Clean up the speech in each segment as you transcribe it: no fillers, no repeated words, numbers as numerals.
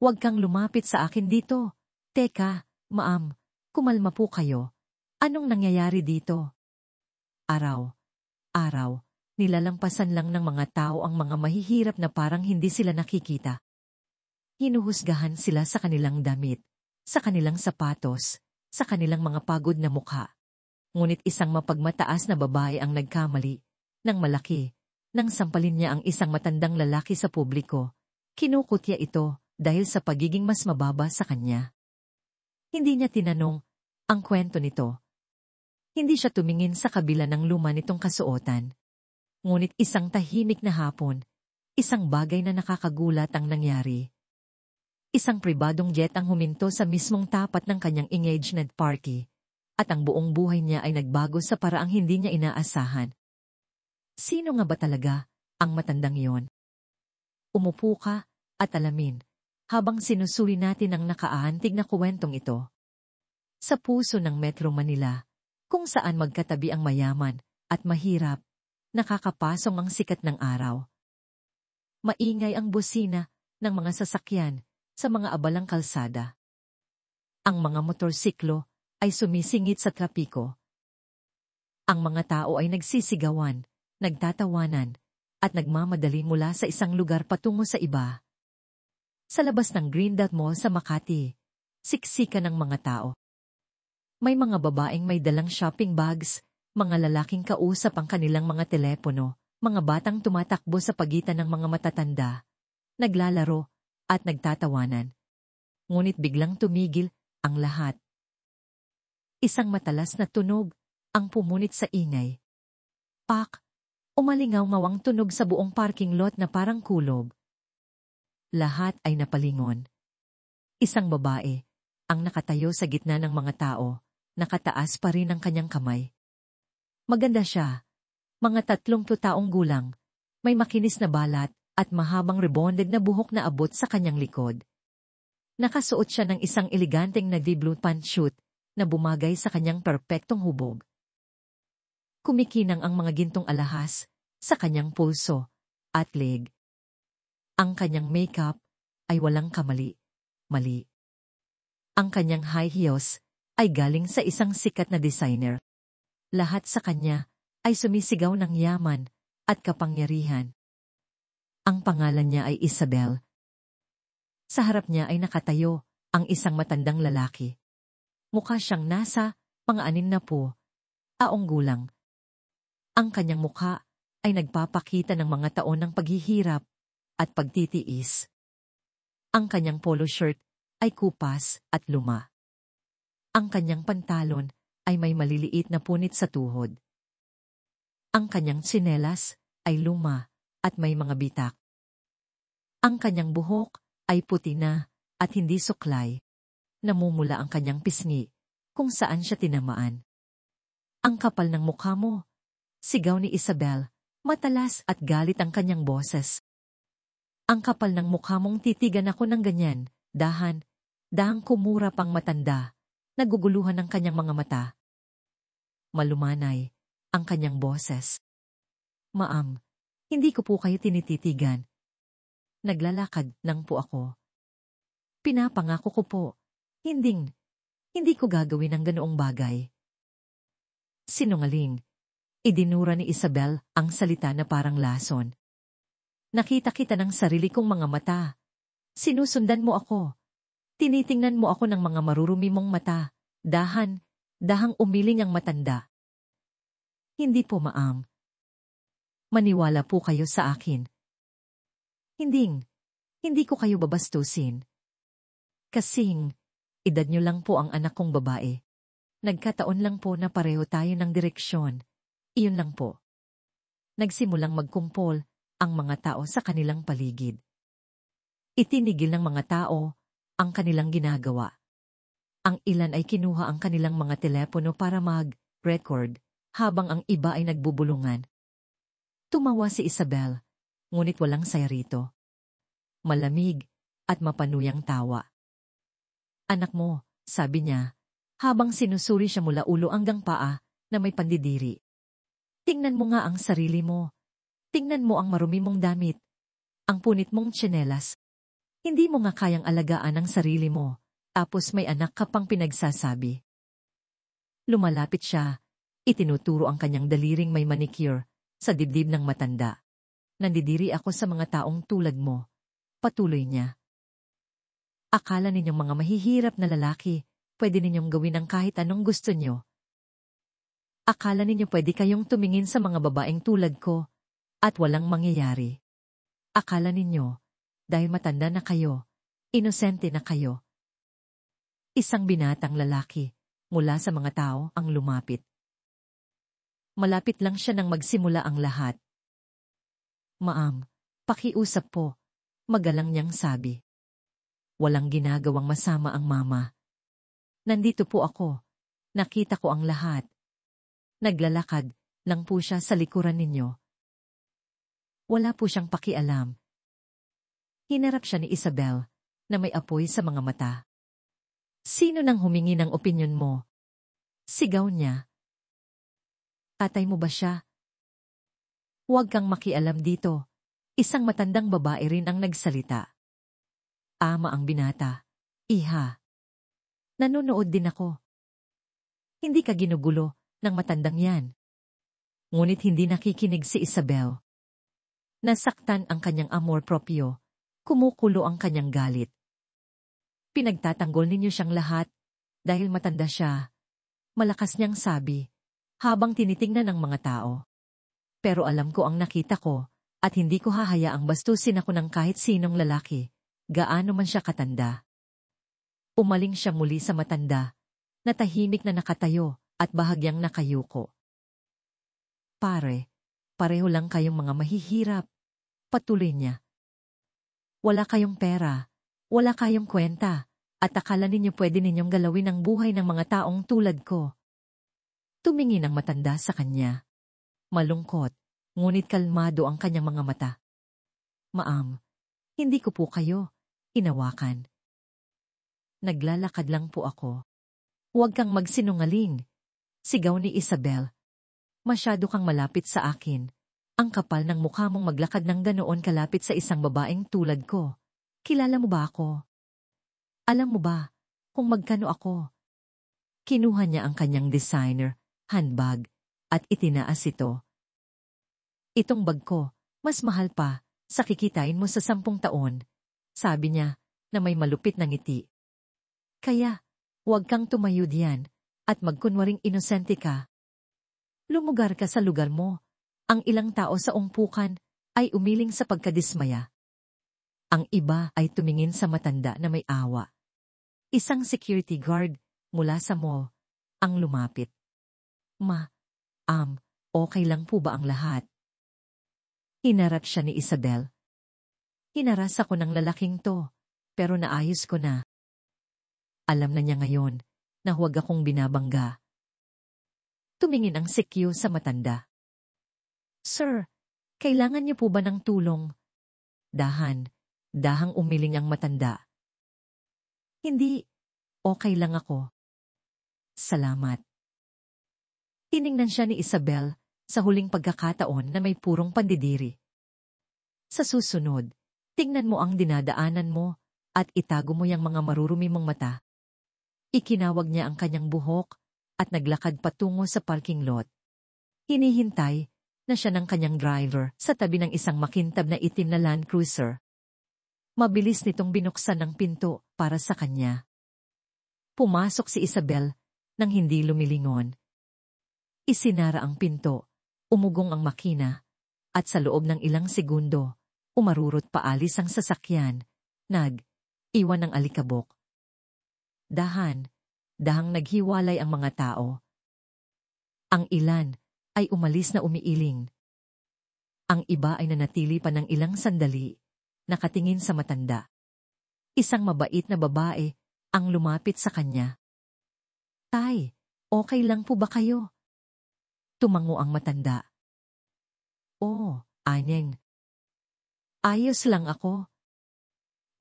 Huwag kang lumapit sa akin dito. Teka, ma'am, kumalma po kayo. Anong nangyayari dito? Araw. Nilalampasan lang ng mga tao ang mga mahihirap na parang hindi sila nakikita. Hinuhusgahan sila sa kanilang damit, sa kanilang sapatos, sa kanilang mga pagod na mukha. Ngunit isang mapagmataas na babae ang nagkamali, ng malaki, nang sampalin niya ang isang matandang lalaki sa publiko. Kinukutya ito dahil sa pagiging mas mababa sa kanya. Hindi niya tinanong ang kwento nito. Hindi siya tumingin sa kabila ng luma nitong kasuotan. Ngunit isang tahimik na hapon, isang bagay na nakakagulat ang nangyari. Isang pribadong jet ang huminto sa mismong tapat ng kanyang engagement party, at ang buong buhay niya ay nagbago sa paraang hindi niya inaasahan. Sino nga ba talaga ang matandang yon? Umupo ka at alamin, habang sinusuri natin ang nakaaantig na kwentong ito. Sa puso ng Metro Manila, kung saan magkatabi ang mayaman at mahirap, nakakapasong ang sikat ng araw. Maingay ang busina ng mga sasakyan sa mga abalang kalsada. Ang mga motorsiklo ay sumisingit sa trapiko. Ang mga tao ay nagsisigawan, nagtatawanan, at nagmamadali mula sa isang lugar patungo sa iba. Sa labas ng Green Dot Mall sa Makati, siksika ng mga tao. May mga babaeng may dalang shopping bags, mga lalaking kausap ang kanilang mga telepono, mga batang tumatakbo sa pagitan ng mga matatanda, naglalaro, at nagtatawanan. Ngunit biglang tumigil ang lahat. Isang matalas na tunog ang pumunit sa ingay. Pak! Umalingaw-ngaw ang tunog sa buong parking lot na parang kulob. Lahat ay napalingon. Isang babae ang nakatayo sa gitna ng mga tao, nakataas pa rin ang kanyang kamay. Maganda siya, mga 30 taong gulang, may makinis na balat at mahabang rebonded na buhok na abot sa kanyang likod. Nakasuot siya ng isang eleganteng navy blue pantsuit na bumagay sa kanyang perpektong hubog. Kumikinang ang mga gintong alahas sa kanyang pulso at leg. Ang kanyang makeup ay walang mali. Ang kanyang high heels ay galing sa isang sikat na designer. Lahat sa kanya ay sumisigaw ng yaman at kapangyarihan. Ang pangalan niya ay Isabel. Sa harap niya ay nakatayo ang isang matandang lalaki. Mukha siyang nasa mga 60 taong gulang. Ang kanyang mukha ay nagpapakita ng mga taon ng paghihirap at pagtitiis. Ang kanyang polo shirt ay kupas at luma. Ang kanyang pantalon ay may maliliit na punit sa tuhod. Ang kanyang tsinelas ay luma at may mga bitak. Ang kanyang buhok ay puti na at hindi suklay. Namumula ang kanyang pisngi kung saan siya tinamaan. Ang kapal ng mukha mo, sigaw ni Isabel, matalas at galit ang kanyang boses. Ang kapal ng mukha mong titigan ako ng ganyan, dahang kumura pang matanda, naguguluhan ang kanyang mga mata. Malumanay ang kanyang boses. Ma'am, hindi ko po kayo tinititigan. Naglalakad lang po ako. Pinapangako ko po, hindi ko gagawin ang ganoong bagay. Sinungaling. Idinura ni Isabel ang salita na parang lason. Nakita kita ng sarili kong mga mata. Sinusundan mo ako. Tinitingnan mo ako ng mga marurumi mong mata. Dahang umiling ang matanda. Hindi po, ma'am. Maniwala po kayo sa akin. Hindi ko kayo babastusin. Kasing, edad niyo lang po ang anak kong babae. Nagkataon lang po na pareho tayo ng direksyon. Iyon lang po. Nagsimulang magkumpol ang mga tao sa kanilang paligid. Itinigil ng mga tao ang kanilang ginagawa. Ang ilan ay kinuha ang kanilang mga telepono para mag-record, habang ang iba ay nagbubulungan. Tumawa si Isabel, ngunit walang saya rito. Malamig at mapanuyang tawa. Anak mo, sabi niya, habang sinusuri siya mula ulo hanggang paa na may pandidiri. Tingnan mo nga ang sarili mo. Tingnan mo ang marumi mong damit. Ang punit mong tsinelas. Hindi mo nga kayang alagaan ang sarili mo, tapos may anak ka pang pinagsasabi. Lumalapit siya, itinuturo ang kanyang daliring may manicure sa dibdib ng matanda. Nandidiri ako sa mga taong tulad mo. Patuloy niya. Akala ninyong mga mahihirap na lalaki, pwede ninyong gawin ang kahit anong gusto nyo. Akala ninyo pwede kayong tumingin sa mga babaeng tulad ko, at walang mangyayari. Akala ninyo, dahil matanda na kayo, inosente na kayo. Isang binatang lalaki, mula sa mga tao ang lumapit. Malapit lang siya nang magsimula ang lahat. Ma'am, pakiusap po, magalang niyang sabi. Walang ginagawang masama ang mama. Nandito po ako, nakita ko ang lahat. Naglalakad lang po siya sa likuran ninyo. Wala po siyang pakialam. Hinarap siya ni Isabel, na may apoy sa mga mata. Sino nang humingi ng opinyon mo? Sigaw niya. Tatay mo ba siya? Huwag kang makialam dito. Isang matandang babae rin ang nagsalita. Ama ang binata. Iha. Nanonood din ako. Hindi ka ginugulo ng matandang yan. Ngunit hindi nakikinig si Isabel. Nasaktan ang kanyang amor propio. Kumukulo ang kanyang galit. Pinagtatanggol ninyo siyang lahat dahil matanda siya. Malakas niyang sabi habang tinitingnan ng mga tao. Pero alam ko ang nakita ko at hindi ko hahayaang bastusin ako ng kahit sinong lalaki, gaano man siya katanda. Umaling siya muli sa matanda, na tahimik na nakatayo at bahagyang nakayuko. Pare, pareho lang kayong mga mahihirap. Patuloy niya. Wala kayong pera, wala kayong kwenta, at akala ninyo pwede ninyong galawin ang buhay ng mga taong tulad ko. Tumingin ang matanda sa kanya. Malungkot, ngunit kalmado ang kanyang mga mata. Ma'am, hindi ko po kayo hinawakan. Naglalakad lang po ako. Huwag kang magsinungaling, sigaw ni Isabel. Masyado kang malapit sa akin. Ang kapal ng mukha mong maglakad ng ganoon kalapit sa isang babaeng tulad ko. Kilala mo ba ako? Alam mo ba kung magkano ako? Kinuha niya ang kanyang designer handbag at itinaas ito. Itong bag ko, mas mahal pa, sa kikitain mo sa 10 taon, sabi niya na may malupit na ngiti. Kaya, huwag kang tumayo diyan at magkunwaring inosente ka. Lumugar ka sa lugar mo. Ang ilang tao sa umpukan ay umiling sa pagkadismaya. Ang iba ay tumingin sa matanda na may awa. Isang security guard mula sa mall ang lumapit. Okay lang po ba ang lahat? Hinarap siya ni Isabel. Hinaras ako ng lalaking to, pero naayos ko na. Alam na niya ngayon na huwag akong binabangga. Tumingin ang CQ sa matanda. Sir, kailangan niyo po ba ng tulong? Dahang umiling ang matanda. Hindi, okay lang ako. Salamat. Tiningnan siya ni Isabel sa huling pagkakataon na may purong pandidiri. Sa susunod, tingnan mo ang dinadaanan mo at itago mo yung mga marurumi mong mata. Ikinawag niya ang kanyang buhok at naglakad patungo sa parking lot. Hinihintay na siya ng kanyang driver sa tabi ng isang makintab na itim na Land Cruiser. Mabilis nitong binuksan ng pinto para sa kanya. Pumasok si Isabel nang hindi lumilingon. Isinara ang pinto, umugong ang makina, at sa loob ng ilang segundo, umarurot paalis ang sasakyan, iwan ng alikabok. Dahang naghiwalay ang mga tao. Ang ilan ay umalis na umiiling. Ang iba ay nanatili pa ng ilang sandali, nakatingin sa matanda. Isang mabait na babae ang lumapit sa kanya. Tay, okay lang po ba kayo? Tumango ang matanda. Oo, anyeng. Ayos lang ako.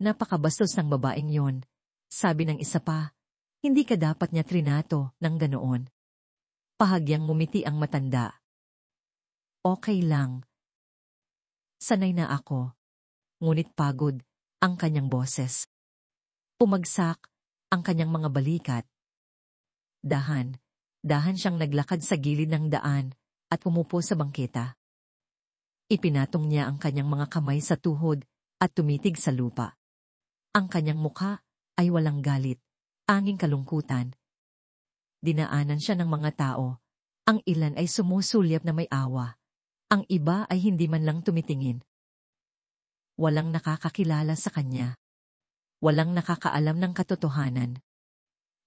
Napakabastos ng babaeng yon, sabi ng isa pa. Hindi ka dapat niya trinato ng ganoon. Pahagyang ngumiti ang matanda. Okay lang. Sanay na ako. Ngunit pagod ang kanyang boses. Pumagsak ang kanyang mga balikat. Dahan siyang naglakad sa gilid ng daan at pumupo sa bangketa. Ipinatong niya ang kanyang mga kamay sa tuhod at tumitig sa lupa. Ang kanyang mukha ay walang galit, anging kalungkutan. Dinaanan siya ng mga tao. Ang ilan ay sumusulyap na may awa. Ang iba ay hindi man lang tumitingin. Walang nakakakilala sa kanya. Walang nakakaalam ng katotohanan.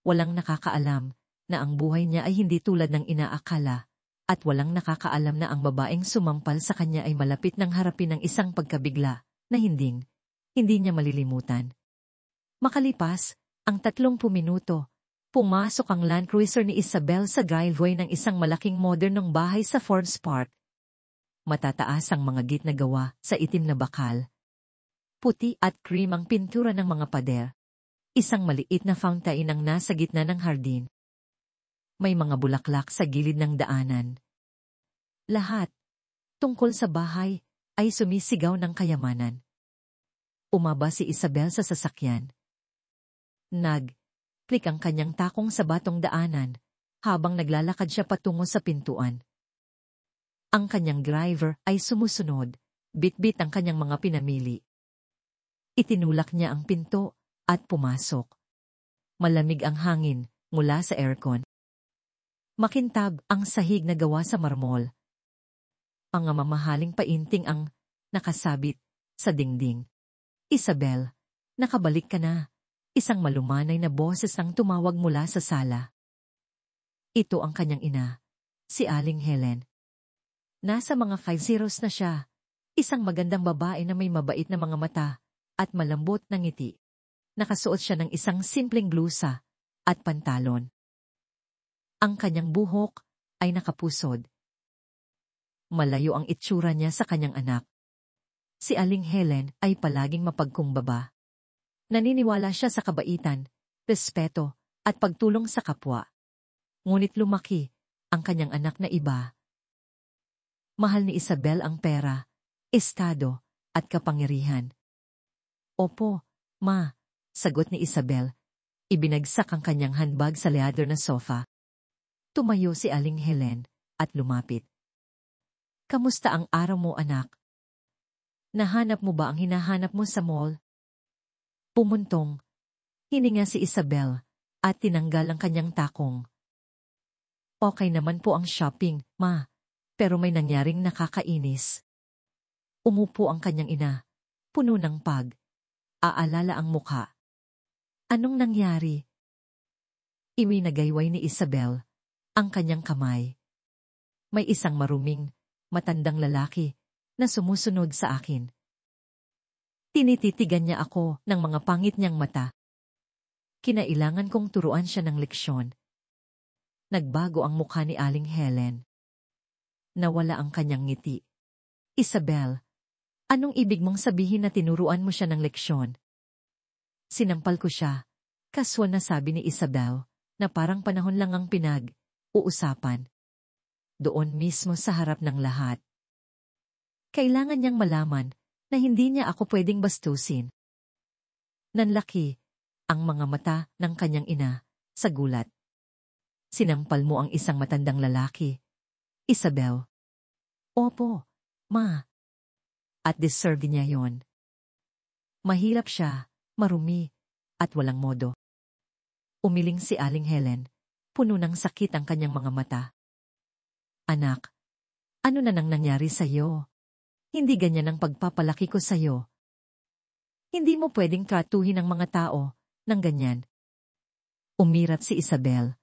Walang nakakaalam na ang buhay niya ay hindi tulad ng inaakala, at walang nakakaalam na ang babaeng sumampal sa kanya ay malapit ng harapin ng isang pagkabigla na hindi niya malilimutan. Makalipas ang 30 minuto, pumasok ang Land Cruiser ni Isabel sa driveway ng isang malaking modernong bahay sa Forbes Park. Matataas ang mga gate na gawa sa itim na bakal. Puti at cream ang pintura ng mga pader. Isang maliit na fountain ang nasa gitna ng hardin. May mga bulaklak sa gilid ng daanan. Lahat, tungkol sa bahay, ay sumisigaw ng kayamanan. Umaba si Isabel sa sasakyan. Nag-click ang kanyang takong sa batong daanan, habang naglalakad siya patungo sa pintuan. Ang kanyang driver ay sumusunod, bit-bit ang kanyang mga pinamili. Itinulak niya ang pinto at pumasok. Malamig ang hangin mula sa aircon. Makintab ang sahig na gawa sa marmol. Mga mamahaling painting ang nakasabit sa dingding. Isabel, nakabalik ka na. Isang malumanay na boses ang tumawag mula sa sala. Ito ang kanyang ina, si Aling Helen. Nasa mga 50s na siya, isang magandang babae na may mabait na mga mata at malambot na ngiti. Nakasuot siya ng isang simpleng blusa at pantalon. Ang kanyang buhok ay nakapusod. Malayo ang itsura niya sa kanyang anak. Si Aling Helen ay palaging mapagkumbaba. Naniniwala siya sa kabaitan, respeto, at pagtulong sa kapwa. Ngunit lumaki ang kanyang anak na iba. Mahal ni Isabel ang pera, estado, at kapangyarihan. Opo, ma, sagot ni Isabel. Ibinagsak ang kanyang handbag sa leather na sofa. Tumayo si Aling Helen at lumapit. Kamusta ang araw mo, anak? Nahanap mo ba ang hinahanap mo sa mall? Pumuntong. Hininga si Isabel at tinanggal ang kanyang takong. Okay naman po ang shopping, ma, pero may nangyaring nakakainis. Umupo ang kanyang ina, puno ng aalala ang mukha. Anong nangyari? Iminagayway ni Isabel ang kanyang kamay. May isang maruming, matandang lalaki na sumusunod sa akin. Tinititigan niya ako ng mga pangit niyang mata. Kinailangan kong turuan siya ng leksyon. Nagbago ang mukha ni Aling Helen. Nawala ang kanyang ngiti. Isabel, anong ibig mong sabihin na tinuruan mo siya ng leksyon? Sinampal ko siya, kaswa na sabi ni Isabel, na parang panahon lang ang uusapan. Doon mismo sa harap ng lahat. Kailangan niyang malaman na hindi niya ako pwedeng bastusin. Nanlaki ang mga mata ng kanyang ina sa gulat. Sinampal mo ang isang matandang lalaki. Isabel. Opo, ma. At deserve niya yon. Mahirap siya, marumi, at walang modo. Umiling si Aling Helen. Puno ng sakit ang kanyang mga mata. Anak, ano na nang nangyari sa'yo? Hindi ganyan ang pagpapalaki ko sa'yo. Hindi mo pwedeng tratuhin ang mga tao ng ganyan. Umirat si Isabel.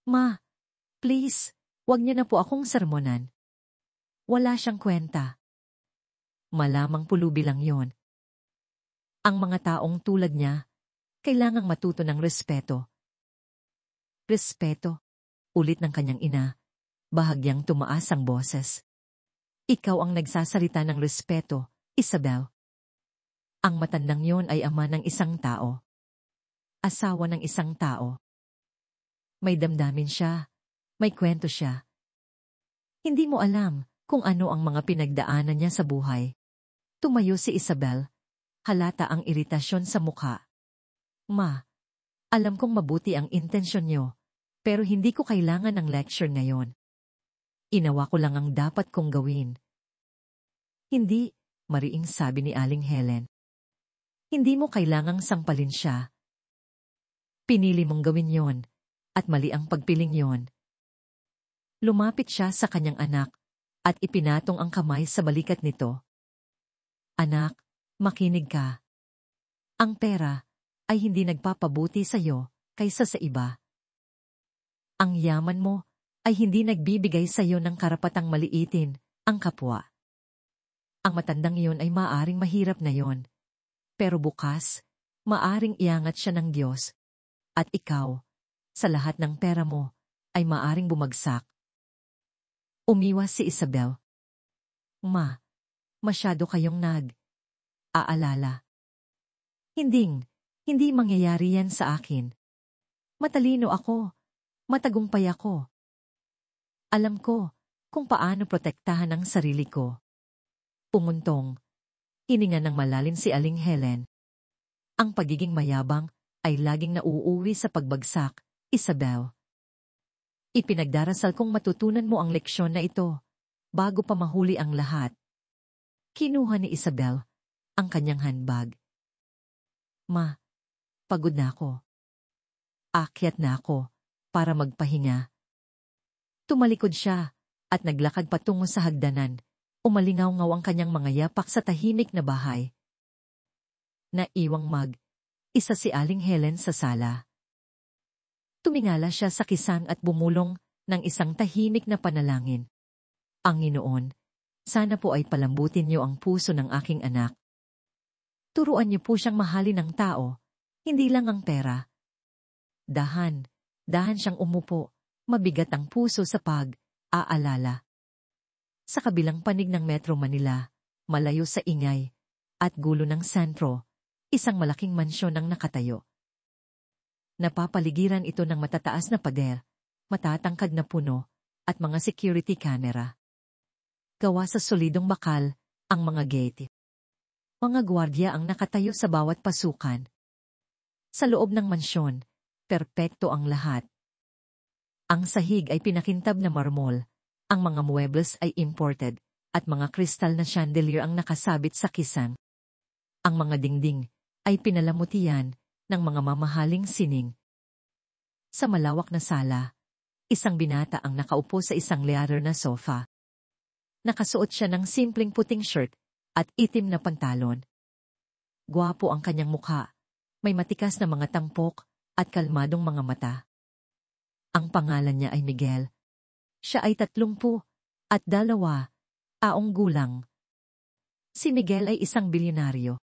Ma, please, wag niyo na po akong sermonan. Wala siyang kwenta. Malamang pulubi lang yon. Ang mga taong tulad niya, kailangang matuto ng respeto. Respeto, ulit ng kanyang ina, bahagyang tumaas ang boses. Ikaw ang nagsasalita ng respeto, Isabel. Ang matandang yon ay ama ng isang tao. Asawa ng isang tao. May damdamin siya, may kwento siya. Hindi mo alam kung ano ang mga pinagdaanan niya sa buhay. Tumayo si Isabel, Halata ang iritasyon sa mukha. Ma, alam kong mabuti ang intensyon niyo, pero hindi ko kailangan ng lecture ngayon. Inawa ko lang ang dapat kong gawin. Hindi, mariing sabi ni Aling Helen. Hindi mo kailangang sangpalin siya. Pinili mong gawin yon, at mali ang pagpiling yon. Lumapit siya sa kanyang anak, at ipinatong ang kamay sa balikat nito. Anak, makinig ka. Ang pera ay hindi nagpapabuti sa iyo kaysa sa iba. Ang yaman mo ay hindi nagbibigay sa iyo ng karapatang maliitin ang kapwa. Ang matandang iyon ay maaring mahirap na yon. Pero bukas, maaring iangat siya ng Diyos. At ikaw, sa lahat ng pera mo, ay maaring bumagsak. Umiwas si Isabel. Ma, masyado kayong aalala. Hindi mangyayari yan sa akin. Matalino ako. Matagumpay ako. Alam ko kung paano protektahan ang sarili ko. Pumuntong. Hininga ng malalim si Aling Helen. Ang pagiging mayabang ay laging nauuwi sa pagbagsak, Isabel. Ipinagdarasal kong matutunan mo ang leksyon na ito bago pa mahuli ang lahat. Kinuha ni Isabel ang kanyang handbag. Ma, pagod na ako. Akyat na ako para magpahinga. Tumalikod siya at naglakad patungo sa hagdanan. Umalingaw-ngaw ang kanyang mga yapak sa tahimik na bahay. Naiwang isa si Aling Helen sa sala. Tumingala siya sa kisang at bumulong ng isang tahimik na panalangin. Panginoon, sana po ay palambutin niyo ang puso ng aking anak. Turuan niyo po siyang mahalin ng tao, hindi lang ang pera. Dahan siyang umupo, mabigat ang puso sa pag-aalala. Sa kabilang panig ng Metro Manila, malayo sa ingay at gulo ng sentro, isang malaking mansyon ang nakatayo. Napapaligiran ito ng matataas na pader, matatangkad na puno, at mga security camera. Gawa sa solidong bakal, ang mga gate. Mga gwardiya ang nakatayo sa bawat pasukan. Sa loob ng mansyon, perpekto ang lahat. Ang sahig ay pinakintab na marmol, ang mga muebles ay imported, at mga kristal na chandelier ang nakasabit sa kisang. Ang mga dingding ay pinalamutian ng mga mamahaling sining. Sa malawak na sala, isang binata ang nakaupo sa isang leather na sofa. Nakasuot siya ng simpleng puting shirt at itim na pantalon. Gwapo ang kanyang mukha, may matikas na mga tampok at kalmadong mga mata. Ang pangalan niya ay Miguel. Siya ay 32 taong gulang. Si Miguel ay isang bilyonaryo.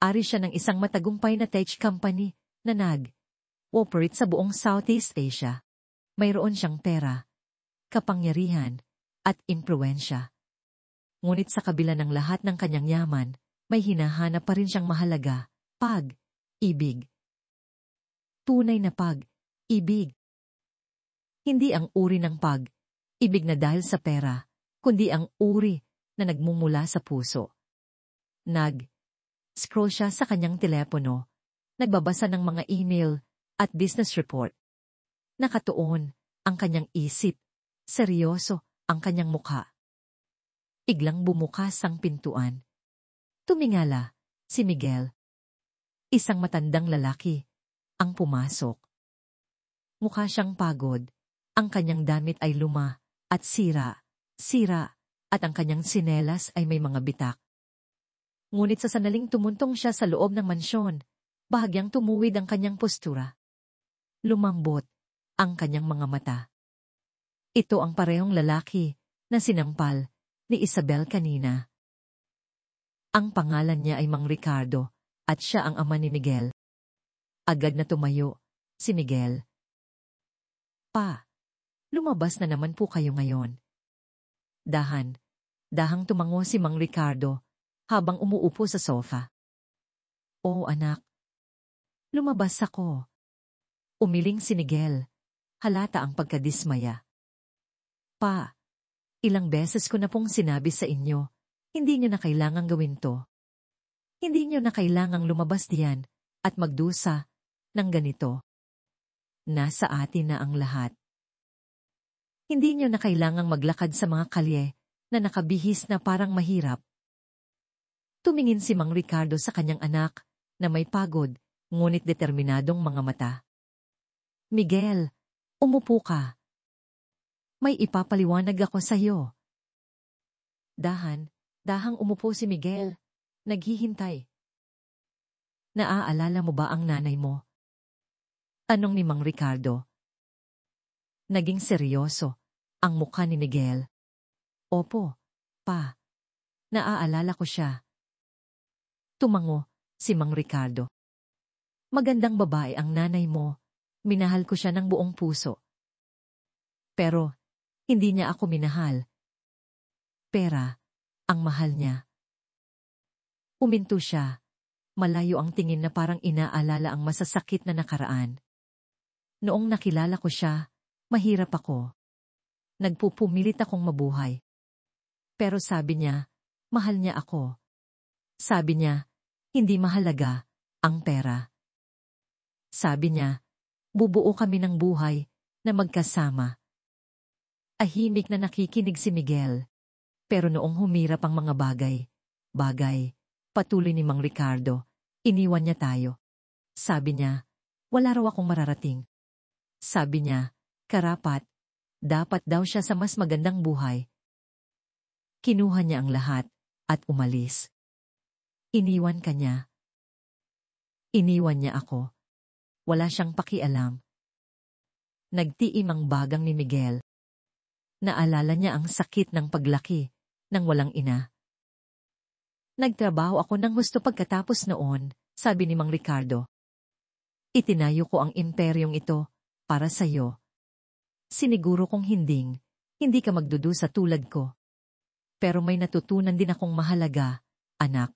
Ari siya ng isang matagumpay na tech company na nag-operate sa buong Southeast Asia. Mayroon siyang pera, kapangyarihan, at impluwensya. Ngunit sa kabila ng lahat ng kanyang yaman, may hinahanap pa rin siyang mahalaga, pag-ibig. Tunay na pag-ibig. Hindi ang uri ng pag-ibig na dahil sa pera, kundi ang uri na nagmumula sa puso. Scroll siya sa kanyang telepono, nagbabasa ng mga email at business report. Nakatuon ang kanyang isip, seryoso ang kanyang mukha. Biglang bumukas ang pintuan. Tumingala si Miguel. Isang matandang lalaki ang pumasok. Mukha siyang pagod. Ang kanyang damit ay luma at sira, at ang kanyang sinelas ay may mga bitak. Ngunit sa sanaling tumuntong siya sa loob ng mansyon, bahagyang tumuwid ang kanyang postura. Lumambot ang kanyang mga mata. Ito ang parehong lalaki na sinampal ni Isabel kanina. Ang pangalan niya ay Mang Ricardo at siya ang ama ni Miguel. Agad na tumayo si Miguel. Pa, lumabas na naman po kayo ngayon. Dahang tumango si Mang Ricardo habang umuupo sa sofa. Oo anak, lumabas ako. Umiling si Miguel. Halata ang pagkadismaya. Pa, ilang beses ko na pong sinabi sa inyo, hindi niyo na kailangang gawin to. Hindi niyo na kailangang lumabas diyan at magdusa ng ganito. Nasa atin na ang lahat. Hindi niyo na kailangang maglakad sa mga kalye na nakabihis na parang mahirap. Tumingin si Mang Ricardo sa kanyang anak na may pagod, ngunit determinadong mga mata. Miguel, umupo ka. May ipapaliwanag ako sa iyo. Dahang umupo si Miguel, naghihintay. Naaalala mo ba ang nanay mo? Tanong ni Mang Ricardo. Naging seryoso ang mukha ni Miguel. Opo, pa. Naaalala ko siya. Tumango si Mang Ricardo. Magandang babae ang nanay mo. Minahal ko siya ng buong puso. Pero, hindi niya ako minahal. Pera, ang mahal niya. Uminto siya. Malayo ang tingin na parang inaalala ang masasakit na nakaraan. Noong nakilala ko siya, mahirap ako. Nagpupumilit akong mabuhay. Pero sabi niya, mahal niya ako. Sabi niya, hindi mahalaga ang pera. Sabi niya, bubuo kami ng buhay na magkasama. Ahimik na nakikinig si Miguel. Pero noong humirap ang mga bagay, patuloy ni Mang Ricardo, iniwan niya tayo. Sabi niya, wala raw akong mararating. Sabi niya, dapat daw siya sa mas magandang buhay. Kinuha niya ang lahat at umalis. Iniwan ka niya. Iniwan niya ako. Wala siyang pakialam. Nagtiim ang bagang ni Miguel. Naalala niya ang sakit ng paglaki ng walang ina. Nagtrabaho ako ng gusto pagkatapos noon, sabi ni Mang Ricardo. Itinayo ko ang imperyong ito para sa'yo. Siniguro kong hindi ka magdudusa tulad ko. Pero may natutunan din akong mahalaga, anak.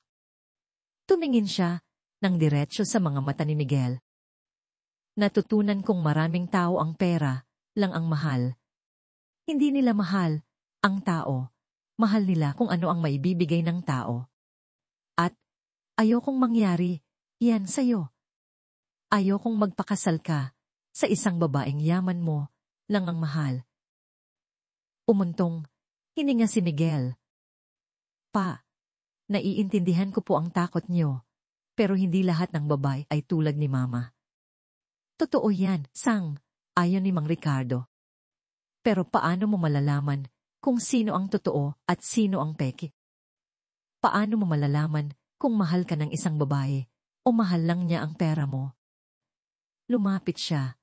Tumingin siya ng diretsyo sa mga mata ni Miguel. Natutunan kong maraming tao ang pera lang ang mahal. Hindi nila mahal ang tao. Mahal nila kung ano ang maibibigay ng tao. At ayokong mangyari yan sa'yo. Ayokong magpakasal ka sa isang babaeng yaman mo lang ang mahal. Umuntong, hininga si Miguel. Pa, naiintindihan ko po ang takot niyo, pero hindi lahat ng babae ay tulad ni Mama. Totoo yan, ayon ni Mang Ricardo. Pero paano mo malalaman kung sino ang totoo at sino ang peke? Paano mo malalaman kung mahal ka ng isang babae o mahal lang niya ang pera mo? Lumapit siya.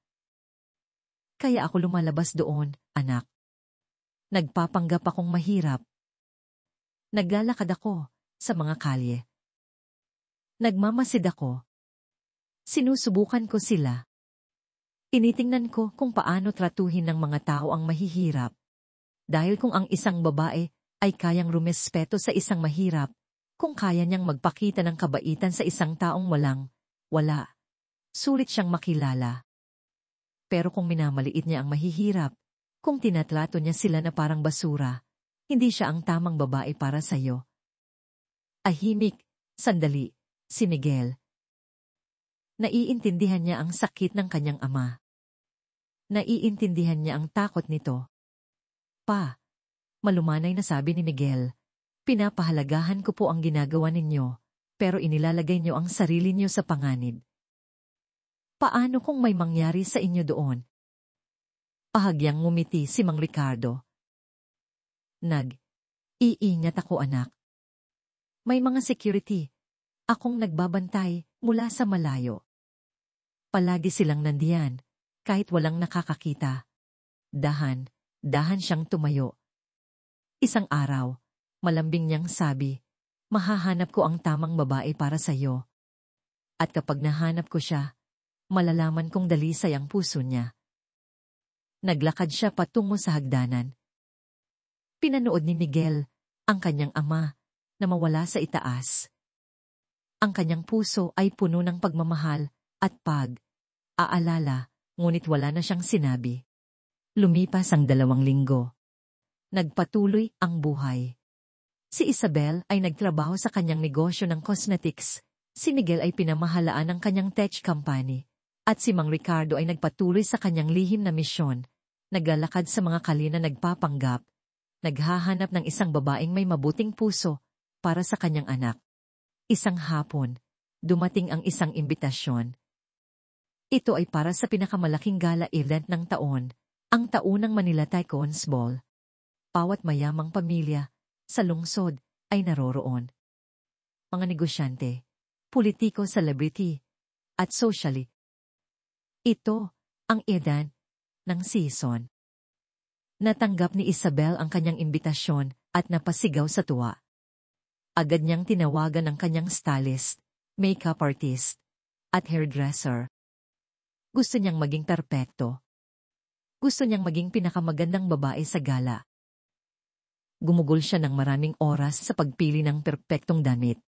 Kaya ako lumalabas doon, anak. Nagpapanggap akong mahirap. Naglalakad ako sa mga kalye. Nagmamasid ako. Sinusubukan ko sila. Tinitingnan ko kung paano tratuhin ng mga tao ang mahihirap. Dahil kung ang isang babae ay kayang rumespeto sa isang mahirap, kung kaya niyang magpakita ng kabaitan sa isang taong wala, sulit siyang makilala. Pero kung minamaliit niya ang mahihirap, kung tinatrato niya sila na parang basura, hindi siya ang tamang babae para sa'yo. Ahimik, sandali, si Miguel. Naiintindihan niya ang sakit ng kanyang ama. Naiintindihan niya ang takot nito. Pa, malumanay na sabi ni Miguel, pinapahalagahan ko po ang ginagawa ninyo, pero inilalagay niyo ang sarili niyo sa panganib. Paano kung may mangyari sa inyo doon? Pahagyang ngumiti si Mang Ricardo. Iingat ako, anak. May mga security. Akong nagbabantay mula sa malayo. Palagi silang nandiyan, kahit walang nakakakita. Dahan siyang tumayo. Isang araw, malambing niyang sabi, mahahanap ko ang tamang babae para sa'yo. At kapag nahanap ko siya, malalaman kong dalisay ang puso niya. Naglakad siya patungo sa hagdanan. Pinanood ni Miguel ang kanyang ama na mawala sa itaas. Ang kanyang puso ay puno ng pagmamahal at pag-aalala, ngunit wala na siyang sinabi. Lumipas ang 2 linggo. Nagpatuloy ang buhay. Si Isabel ay nagtrabaho sa kanyang negosyo ng cosmetics, si Miguel ay pinamahalaan ng kanyang tech company, at si Mang Ricardo ay nagpatuloy sa kanyang lihim na misyon, naglalakad sa mga kalina nagpapanggap, naghahanap ng isang babaeng may mabuting puso para sa kanyang anak. Isang hapon, dumating ang isang imbitasyon. Ito ay para sa pinakamalaking gala event ng taon, ang taunang Manila Tycoons Ball. Bawat mayamang pamilya sa lungsod ay naroroon. Mga negosyante, politiko, celebrity, at socially. Ito ang edan ng season. Natanggap ni Isabel ang kanyang imbitasyon at napasigaw sa tuwa. Agad niyang tinawagan ang kanyang stylist, makeup artist, at hairdresser. Gusto niyang maging perpekto. Gusto niyang maging pinakamagandang babae sa gala. Gumugol siya ng maraming oras sa pagpili ng perpektong damit.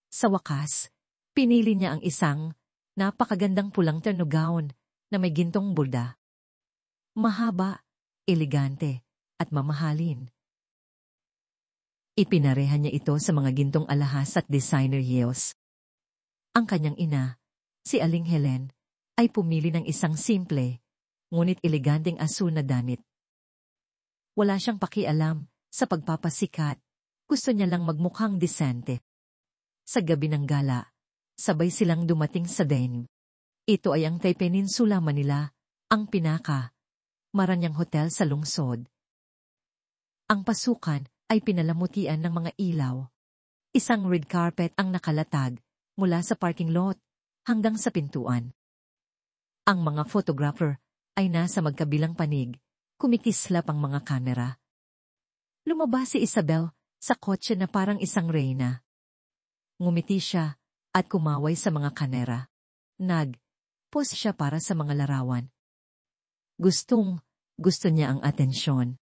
Sa wakas, pinili niya ang isang napakagandang pulang terno gown na may gintong burda. Mahaba, elegante, at mamahalin. Ipinareha niya ito sa mga gintong alahas at designer heels. Ang kanyang ina, si Aling Helen, ay pumili ng isang simple, ngunit eleganteng asul na damit. Wala siyang pakialam sa pagpapasikat, gusto niya lang magmukhang disente. Sa gabi ng gala, sabay silang dumating sa dining. Ito ay ang Tay Peninsula, Manila, ang maranyang hotel sa lungsod. Ang pasukan ay pinalamutian ng mga ilaw. Isang red carpet ang nakalatag mula sa parking lot hanggang sa pintuan. Ang mga photographer ay nasa magkabilang panig, kumikislap ang mga kamera. Lumabas si Isabel sa kotse na parang isang reyna. Ngumiti siya at kumaway sa mga kamera. Nag-pose siya para sa mga larawan. Gusto niya ang atensyon.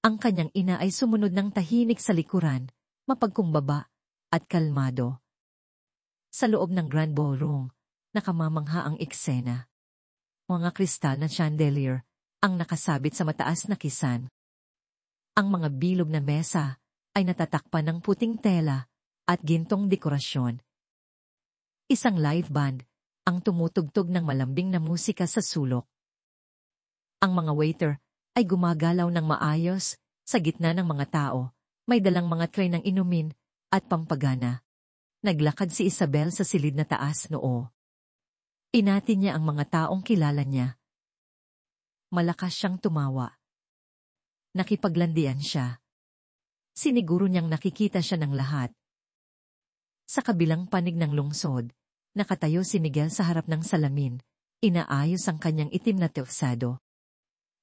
Ang kanyang ina ay sumunod ng tahimik sa likuran, mapagkumbaba at kalmado. Sa loob ng Grand Ballroom, nakamamangha ang eksena. Mga kristal na chandelier ang nakasabit sa mataas na kisan. Ang mga bilog na mesa ay natatakpan ng puting tela at gintong dekorasyon. Isang live band ang tumutugtog ng malambing na musika sa sulok. Ang mga waiter ay gumagalaw ng maayos sa gitna ng mga tao, may dalang mga tray ng inumin at pampagana. Naglakad si Isabel sa silid na taas noo. Pinati niya ang mga taong kilala niya. Malakas siyang tumawa. Nakipaglandian siya. Siniguro niyang nakikita siya ng lahat. Sa kabilang panig ng lungsod, nakatayo si Miguel sa harap ng salamin, inaayos ang kanyang itim na tuxedo.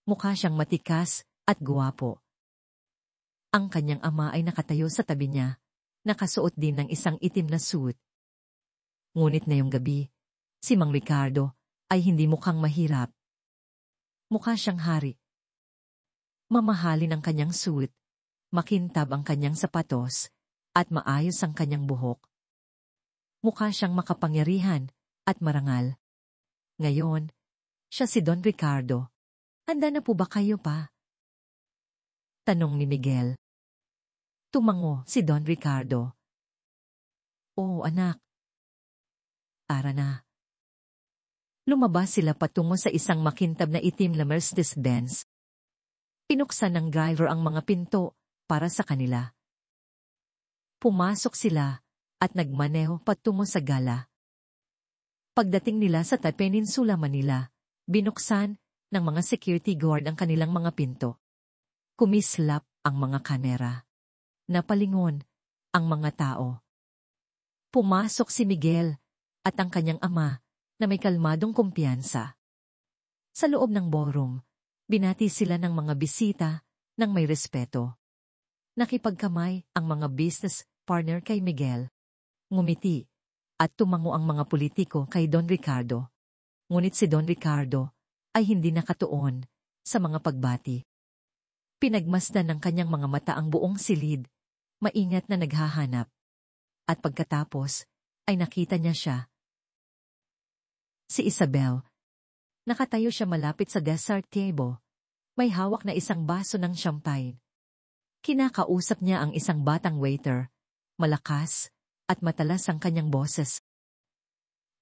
Mukha siyang matikas at guwapo. Ang kanyang ama ay nakatayo sa tabi niya, nakasuot din ng isang itim na suit. Ngunit ngayong gabi, si Mang Ricardo ay hindi mukhang mahirap. Mukha siyang hari. Mamahalin ang kanyang suit, makintab ang kanyang sapatos, at maayos ang kanyang buhok. Mukha siyang makapangyarihan at marangal. Ngayon, siya si Don Ricardo. Handa na po ba kayo pa? Tanong ni Miguel. Tumango si Don Ricardo. Oo, anak. Tara na. Lumabas sila patungo sa isang makintab na itim na Mercedes-Benz. Pinuksan ng driver ang mga pinto para sa kanila. Pumasok sila at nagmaneho patungo sa gala. Pagdating nila sa Peninsula, Manila, binuksan ng mga security guard ang kanilang mga pinto. Kumislap ang mga kamera. Napalingon ang mga tao. Pumasok si Miguel at ang kanyang ama na may kalmadong kumpiyansa. Sa loob ng ballroom, binati sila ng mga bisita ng may respeto. Nakipagkamay ang mga business partner kay Miguel. Ngumiti at tumango ang mga politiko kay Don Ricardo. Ngunit si Don Ricardo ay hindi nakatuon sa mga pagbati. Pinagmasdan ng kanyang mga mata ang buong silid, maingat na naghahanap. At pagkatapos, ay nakita niya siya. Si Isabel. Nakatayo siya malapit sa dessert table. May hawak na isang baso ng champagne. Kinakausap niya ang isang batang waiter, malakas, at matalas ang kanyang boses.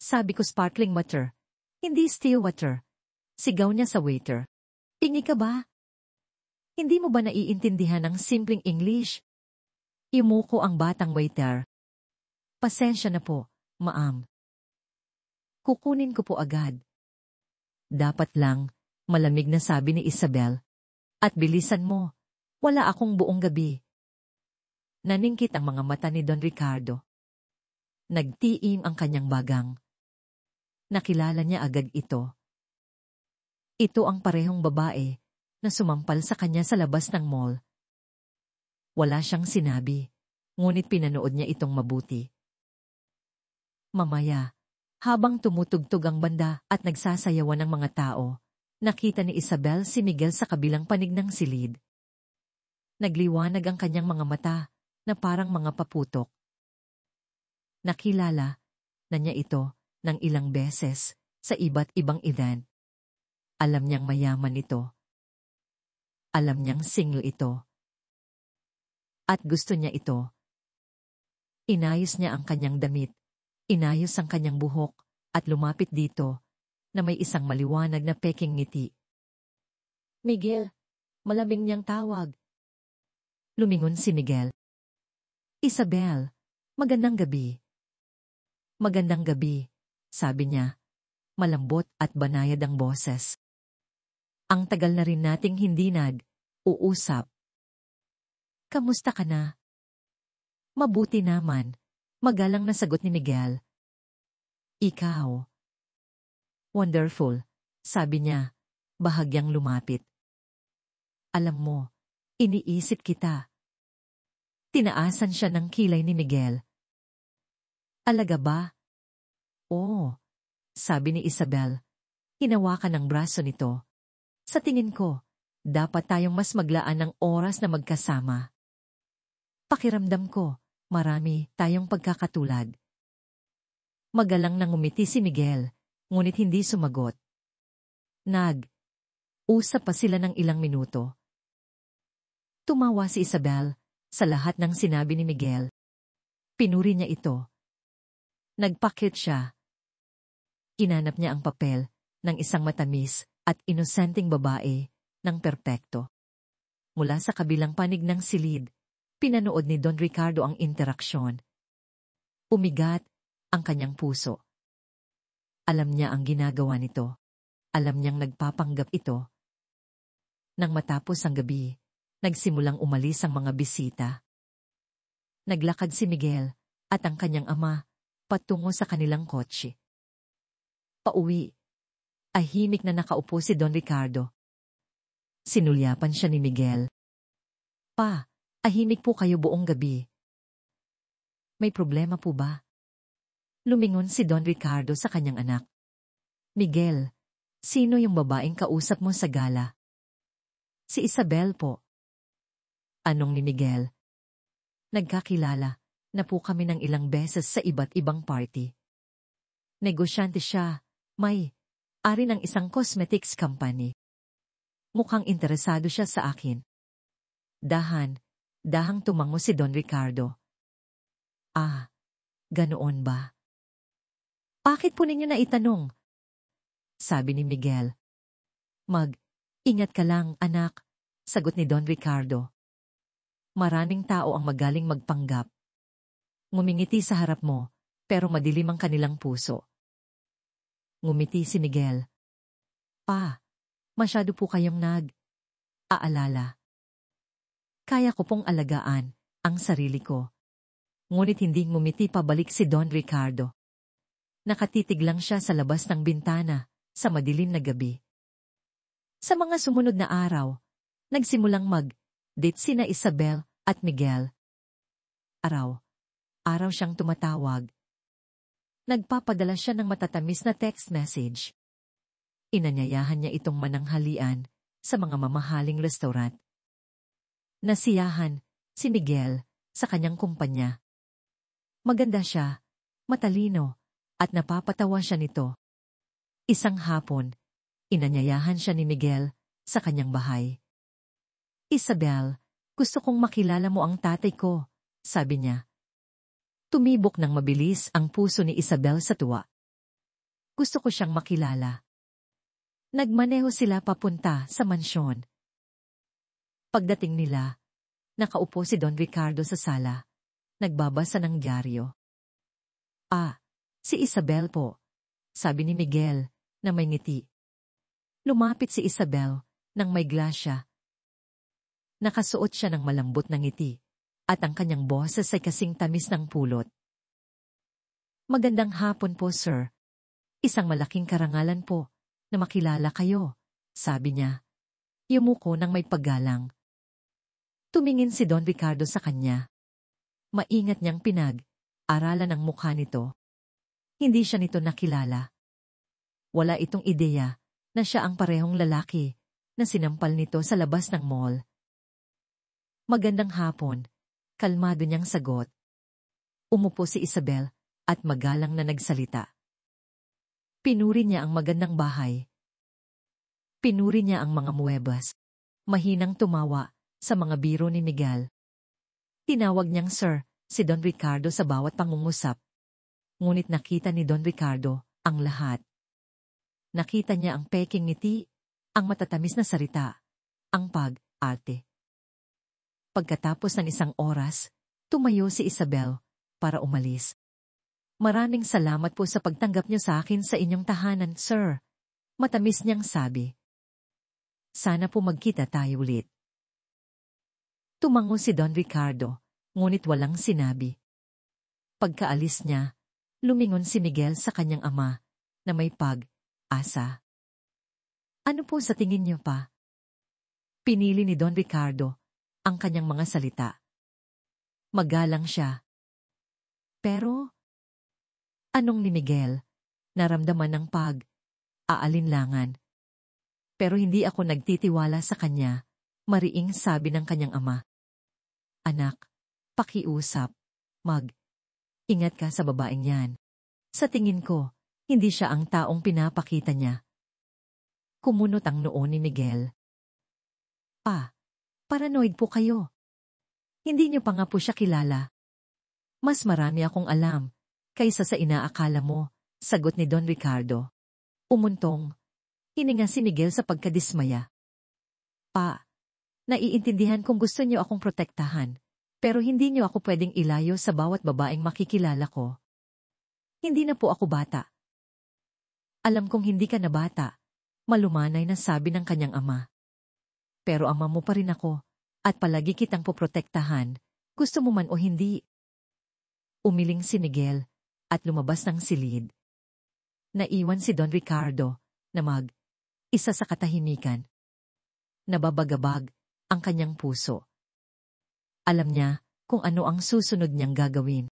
Sabi ko sparkling water, hindi still water. Sigaw niya sa waiter. Pingi ka ba? Hindi mo ba naiintindihan ang simpleng English? Yumuko ang batang waiter. Pasensya na po, ma'am. Kukunin ko po agad. Dapat lang, malamig na sabi ni Isabel. At bilisan mo, wala akong buong gabi. Naningkit ang mga mata ni Don Ricardo. Nagtiim ang kanyang bagang. Nakilala niya agad ito. Ito ang parehong babae na sumampal sa kanya sa labas ng mall. Wala siyang sinabi, ngunit pinanood niya itong mabuti. Mamaya, habang tumutugtog ang banda at nagsasayawan ng mga tao, nakita ni Isabel si Miguel sa kabilang panig ng silid. Nagliwanag ang kanyang mga mata na parang mga paputok. Nakilala na niya ito ng ilang beses sa iba't ibang event. Alam niyang mayaman ito. Alam niyang single ito. At gusto niya ito. Inayos niya ang kanyang damit, inayos ang kanyang buhok, at lumapit dito na may isang maliwanag na peking ngiti. Miguel, malamig niyang tawag. Lumingon si Miguel. Isabel, magandang gabi. Magandang gabi, sabi niya. Malambot at banayad ang boses. Ang tagal na rin nating hindi nag-uusap. Kamusta ka na? Mabuti naman, magalang na sagot ni Miguel. Ikaw? Wonderful, sabi niya, bahagyang lumapit. Alam mo, iniisip kita. Tinaasan siya ng kilay ni Miguel. Alaga ba? Oo, sabi ni Isabel. Hinawakan ng braso nito. Sa tingin ko, dapat tayong mas maglaan ng oras na magkasama. Pakiramdam ko, marami tayong pagkakatulad. Magalang nang ngumiti si Miguel, ngunit hindi sumagot. Usap pa sila ng ilang minuto. Tumawa si Isabel sa lahat ng sinabi ni Miguel. Pinuri niya ito. Nagpakit siya. Inanap niya ang papel ng isang matamis at inosenteng babae ng perpekto. Mula sa kabilang panig ng silid, pinanood ni Don Ricardo ang interaksyon. Umigat ang kanyang puso. Alam niya ang ginagawa nito. Alam niyang nagpapanggap ito. Nang matapos ang gabi, nagsimulang umalis ang mga bisita. Naglakad si Miguel at ang kanyang ama patungo sa kanilang kotse. Pauwi. Ahimik na nakaupo si Don Ricardo. Sinulyapan siya ni Miguel. Pa, ahimik po kayo buong gabi. May problema po ba? Lumingon si Don Ricardo sa kanyang anak. Miguel, sino yung babaeng kausap mo sa gala? Si Isabel po. Anong ni Miguel? Nagkakilala na po kami ng ilang beses sa iba't ibang party. Negosyante siya, ari ng isang cosmetics company. Mukhang interesado siya sa akin. Dahang tumango si Don Ricardo. Ah, ganoon ba? Bakit po ninyo na itanong? Sabi ni Miguel. Ingat ka lang, anak, sagot ni Don Ricardo. Maraming tao ang magaling magpanggap. Ngumingiti sa harap mo, pero madilim ang kanilang puso. Ngumiti si Miguel. Pa, masyado po kayong aalala. Kaya ko pong alagaan ang sarili ko. Ngunit hindi ngumiti pabalik si Don Ricardo. Nakatitig lang siya sa labas ng bintana sa madilim na gabi. Sa mga sumunod na araw, nagsimulang mag-date sina Isabel at Miguel. Araw siyang tumatawag. Nagpapadala siya ng matatamis na text message. Inanyayahan niya itong mananghalian sa mga mamahaling restaurant. Nasiyahan si Miguel sa kanyang kumpanya. Maganda siya, matalino, at napapatawa siya nito. Isang hapon, inanyayahan siya ni Miguel sa kanyang bahay. Isabel, Gusto kong makilala mo ang tatay ko, sabi niya. Tumibok ng mabilis ang puso ni Isabel sa tuwa. Gusto ko siyang makilala. Nagmaneho sila papunta sa mansyon. Pagdating nila, nakaupo si Don Ricardo sa sala, nagbabasa ng dyaryo. Ah, si Isabel po, sabi ni Miguel na may ngiti. Lumapit si Isabel nang may glasya. Nakasuot siya ng malambot na ngiti at ang kanyang boses ay kasing tamis ng pulot. Magandang hapon po, sir. Isang malaking karangalan po na makilala kayo, sabi niya. Yumuko ng may paggalang. Tumingin si Don Ricardo sa kanya. Maingat niyang pinag-aralan ang mukha nito. Hindi siya nito nakilala. Wala itong ideya na siya ang parehong lalaki na sinampal nito sa labas ng mall. Magandang hapon, kalmado niyang sagot. Umupo si Isabel at magalang na nagsalita. Pinuri niya ang magandang bahay. Pinuri niya ang mga muwebas. Mahinang tumawa sa mga biro ni Miguel. Tinawag niyang sir si Don Ricardo sa bawat pangungusap. Ngunit nakita ni Don Ricardo ang lahat. Nakita niya ang peking ngiti, ang matatamis na salita, ang pag-arte. Pagkatapos ng isang oras, tumayo si Isabel para umalis. Maraming salamat po sa pagtanggap niyo sa akin sa inyong tahanan, sir. Matamis niyang sabi. Sana po magkita tayo ulit. Tumango si Don Ricardo, ngunit walang sinabi. Pagkaalis niya, lumingon si Miguel sa kanyang ama na may pag-asa. Ano po sa tingin niyo pa? Pinili ni Don Ricardo ang kanyang mga salita. Magalang siya. Pero, anong ni Miguel? Naramdaman ng pag-aalinlangan. Pero hindi ako nagtitiwala sa kanya, mariing sabi ng kanyang ama. Anak, pakiusap, ingat ka sa babaeng yan. Sa tingin ko, hindi siya ang taong pinapakita niya. Kumunot ang noo ni Miguel. Paranoid po kayo. Hindi niyo pa nga po siya kilala. Mas marami akong alam kaysa sa inaakala mo, sagot ni Don Ricardo. Umuntong. Hininga si Miguel sa pagkadismaya. Naiintindihan kung gusto niyo akong protektahan, pero hindi niyo ako pwedeng ilayo sa bawat babaeng makikilala ko. Hindi na po ako bata. Alam kong hindi ka na bata, malumanay na sabi ng kanyang ama. Pero ama mo pa rin ako, at palagi kitang poprotektahan, gusto mo man o hindi. Umiling si Miguel, at lumabas ng silid. Naiwan si Don Ricardo, na isa sa katahimikan. Nababagabag ang kanyang puso. Alam niya kung ano ang susunod niyang gagawin.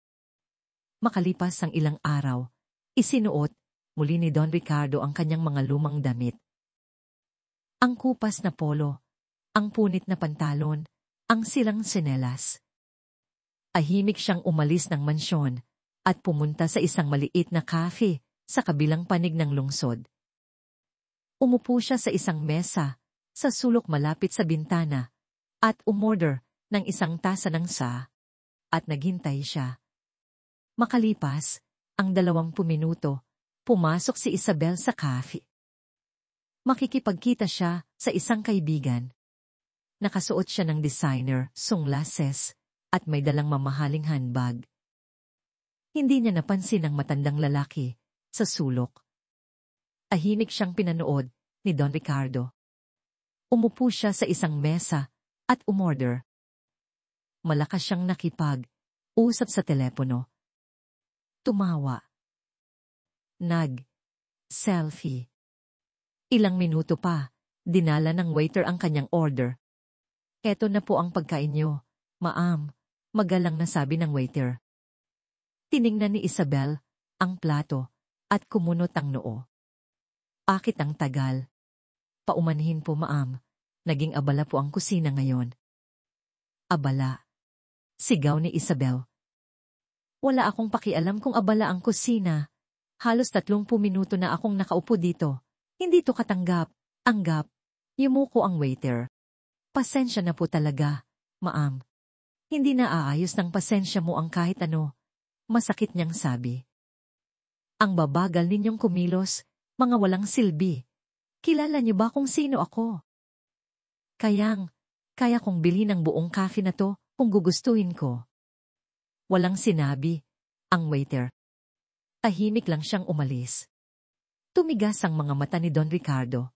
Makalipas ang ilang araw, isinuot muli ni Don Ricardo ang kanyang mga lumang damit. Ang kupas na polo, ang punit na pantalon, ang silang tsinelas. Ahimik siyang umalis ng mansyon at pumunta sa isang maliit na cafe sa kabilang panig ng lungsod. Umupo siya sa isang mesa sa sulok malapit sa bintana at umorder ng isang tasa ng at naghintay siya. Makalipas ang 20 minuto, pumasok si Isabel sa cafe. Makikipagkita siya sa isang kaibigan. Nakasuot siya ng designer sunglasses at may dalang mamahaling handbag. Hindi niya napansin ang matandang lalaki sa sulok. Tahimik siyang pinanood ni Don Ricardo. Umupo siya sa isang mesa at umorder. Malakas siyang nakipag-usap sa telepono. Tumawa. Selfie. Ilang minuto pa, dinala ng waiter ang kanyang order. Eto na po ang pagkain niyo, ma'am, magalang na sabi ng waiter. Tiningnan ni Isabel ang plato at kumunot ang noo. Akit ang tagal. Paumanhin po ma'am, naging abala po ang kusina ngayon. Abala. Sigaw ni Isabel. Wala akong pakialam kung abala ang kusina. Halos 30 minuto na akong nakaupo dito. Hindi to katanggap. Anggap. Yumuko ang waiter. Pasensya na po talaga. Ma'am, hindi na aayos ng pasensya mo ang kahit ano, masakit niyang sabi. Ang babagal ninyong kumilos, mga walang silbi. Kilala niyo ba kung sino ako? Kaya kong bilhin ang buong cafe na to kung gugustuhin ko. Walang sinabi, ang waiter. Tahimik lang siyang umalis. Tumigas ang mga mata ni Don Ricardo.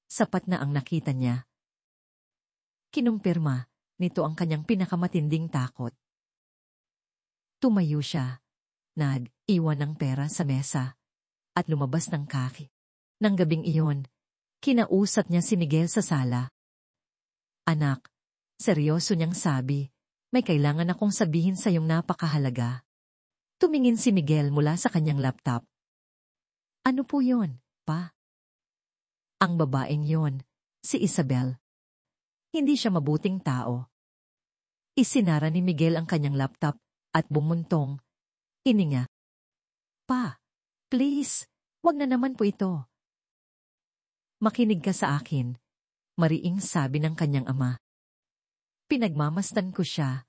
Sapat na ang nakita niya. Kinumpirma nito ang kanyang pinakamatinding takot. Tumayo siya, nag-iwan ng pera sa mesa, at lumabas ng cafe. Nang gabing iyon, kinausap niya si Miguel sa sala. Anak, seryoso niyang sabi, may kailangan akong sabihin sa iyong napakahalaga. Tumingin si Miguel mula sa kanyang laptop. Ano po yon, pa? Ang babaeng yon, si Isabel. Hindi siya mabuting tao. Isinara ni Miguel ang kanyang laptop at bumuntong. Hininga. Pa, please, wag na naman po ito. Makinig ka sa akin, mariing sabi ng kanyang ama. Pinagmamasdan ko siya.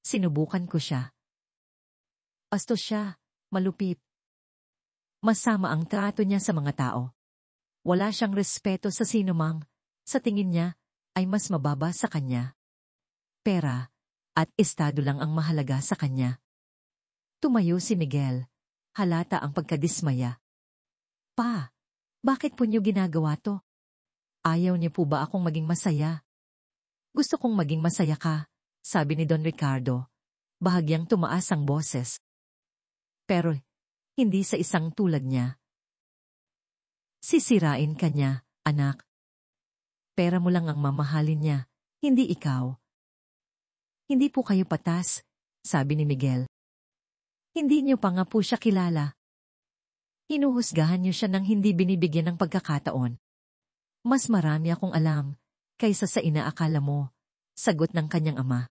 Sinubukan ko siya. Bastos siya, malupit. Masama ang trato niya sa mga tao. Wala siyang respeto sa sinumang, sa tingin niya, ay mas mababa sa kanya. Pera at estado lang ang mahalaga sa kanya. Tumayo si Miguel, halata ang pagkadismaya. Pa, bakit po niyo ginagawa to? Ayaw niyo po ba akong maging masaya? Gusto kong maging masaya ka, sabi ni Don Ricardo. Bahagyang tumaas ang boses. Pero, hindi sa isang tulad niya. Sisirain ka niya, anak. Pera mo lang ang mamahalin niya, hindi ikaw. Hindi po kayo patas, sabi ni Miguel. Hindi niyo pa nga po siya kilala. Hinuhusgahan niyo siya nang hindi binibigyan ng pagkakataon. Mas marami akong alam, kaysa sa inaakala mo, sagot ng kanyang ama.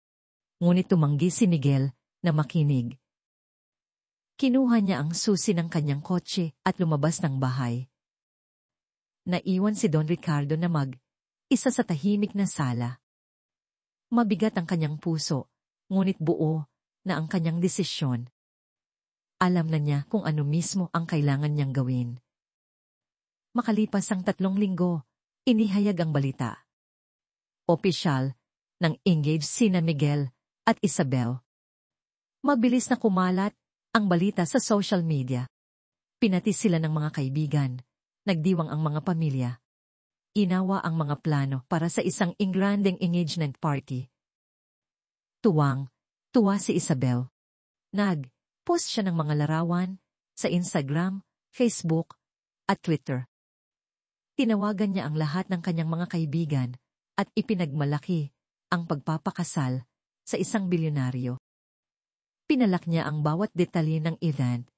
Ngunit tumanggi si Miguel na makinig. Kinuha niya ang susi ng kanyang kotse at lumabas ng bahay. Naiwan si Don Ricardo na isa sa tahimik na sala. Mabigat ang kanyang puso, ngunit buo na ang kanyang desisyon. Alam na niya kung ano mismo ang kailangan niyang gawin. Makalipas ang 3 linggo, inihayag ang balita. Opisyal, nang engaged sina Miguel at Isabel. Mabilis na kumalat ang balita sa social media. Pinati sila ng mga kaibigan, nagdiwang ang mga pamilya. Inawa ang mga plano para sa isang engrandeng engagement party. Tuwa si Isabel. Nag-post siya ng mga larawan sa Instagram, Facebook, at Twitter. Tinawagan niya ang lahat ng kanyang mga kaibigan at ipinagmalaki ang pagpapakasal sa isang bilyonaryo. Pinalak niya ang bawat detalye ng event.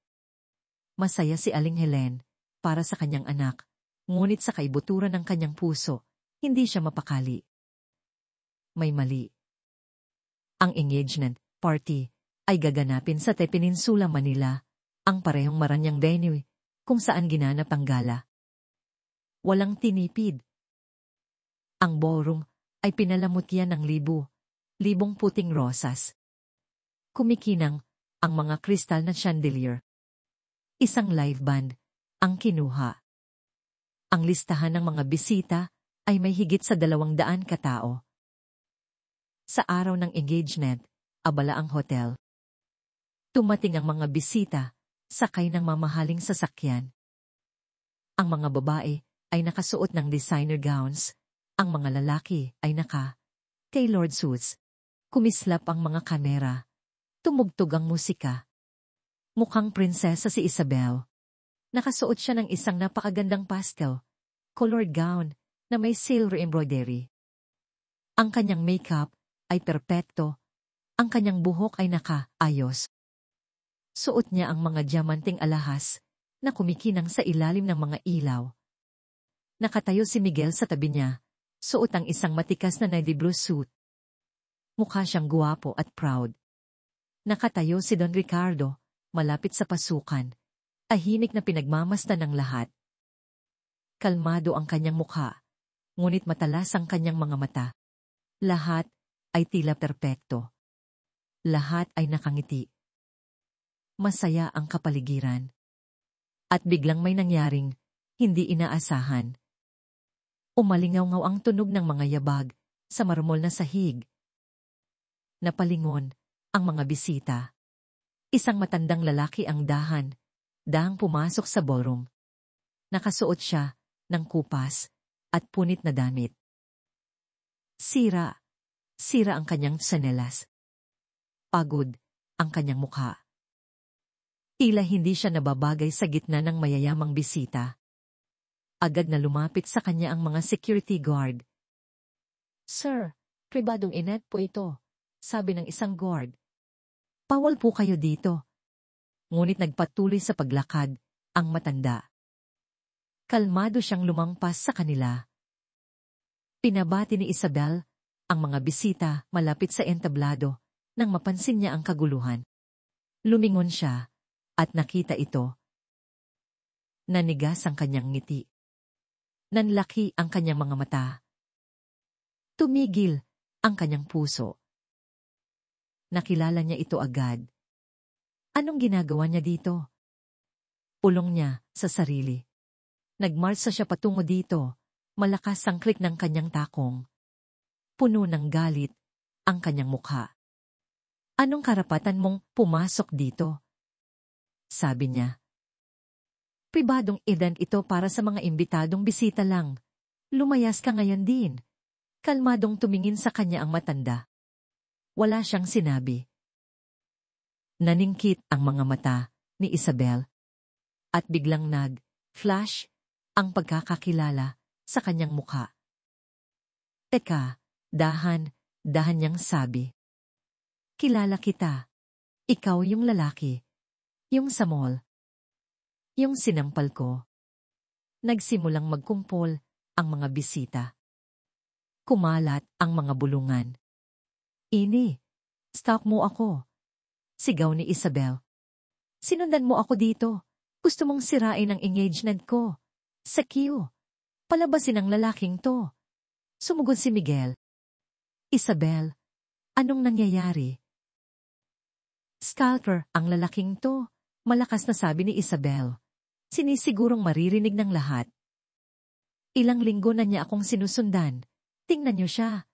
Masaya si Aling Helen para sa kanyang anak, ngunit sa kaibuturan ng kanyang puso, hindi siya mapakali. May mali. Ang engagement party ay gaganapin sa Peninsula, Manila, ang parehong maranyang venue kung saan ginanap ang gala. Walang tinipid. Ang ballroom ay pinalamutyan ng libong puting rosas. Kumikinang ang mga kristal na chandelier. Isang live band ang kinuha. Ang listahan ng mga bisita ay may higit sa 200 katao. Sa araw ng engagement, abala ang hotel. Tumating ang mga bisita, sakay ng mamahaling sasakyan. Ang mga babae ay nakasuot ng designer gowns, ang mga lalaki ay tailored suits. Kumislap ang mga kamera. Tumugtog ang musika. Mukhang prinsesa si Isabel. Nakasuot siya ng isang napakagandang colored gown na may silver embroidery. Ang kanyang makeup ay perpekto. Ang kanyang buhok ay nakaayos. Suot niya ang mga diamanting alahas na kumikinang sa ilalim ng mga ilaw. Nakatayo si Miguel sa tabi niya, suot ang isang matikas na navy blue suit. Mukha siyang guwapo at proud. Nakatayo si Don Ricardo, malapit sa pasukan, tahimik na pinagmamasdan ng lahat. Kalmado ang kanyang mukha, ngunit matalas ang kanyang mga mata. Lahat ay tila perpekto. Lahat ay nakangiti. Masaya ang kapaligiran. At biglang may nangyaring hindi inaasahan. Umalingaw-ngaw ang tunog ng mga yabag sa marmol na sahig. Napalingon ang mga bisita. Isang matandang lalaki ang dahang pumasok sa ballroom. Nakasuot siya ng kupas at punit na damit. Sira ang kanyang tsinelas. Pagod ang kanyang mukha. Tila hindi siya nababagay sa gitna ng mayayamang bisita. Agad na lumapit sa kanya ang mga security guard. "Sir, pribadong inet po ito," sabi ng isang guard. "Bawal po kayo dito." Ngunit nagpatuloy sa paglakad ang matanda. Kalmado siyang lumampas sa kanila. Pinabati ni Isabel ang mga bisita malapit sa entablado nang mapansin niya ang kaguluhan. Lumingon siya at nakita ito. Nanigas ang kanyang ngiti. Nanlaki ang kanyang mga mata. Tumigil ang kanyang puso. Nakilala niya ito agad. Anong ginagawa niya dito? Pulong niya sa sarili. Nagmarsa siya patungo dito. Malakas ang klik ng kanyang takong. Puno ng galit ang kanyang mukha. "Anong karapatan mong pumasok dito?" sabi niya. "Pribadong event ito para sa mga imbitadong bisita lang. Lumayas ka ngayon din." Kalmadong tumingin sa kanya ang matanda. Wala siyang sinabi. Naningkit ang mga mata ni Isabel. At biglang nag-flash ang pagkakakilala sa kanyang mukha. "Teka, dahan niyang sabi. Kilala kita. Ikaw yung lalaki. Yung sa mall. Yung sinampal ko." Nagsimulang magkumpol ang mga bisita. Kumalat ang mga bulungan. "Ini, stalk mo ako," sigaw ni Isabel. "Sinundan mo ako dito. Gusto mong sirain ang engagement ko. Sa Q. Palabasin ang lalaking to." Sumugod si Miguel. "Isabel, anong nangyayari?" "Stalker ang lalaking to," malakas na sabi ni Isabel. "Sinisigurong maririnig ng lahat. Ilang linggo na niya akong sinusundan. Tingnan niyo siya.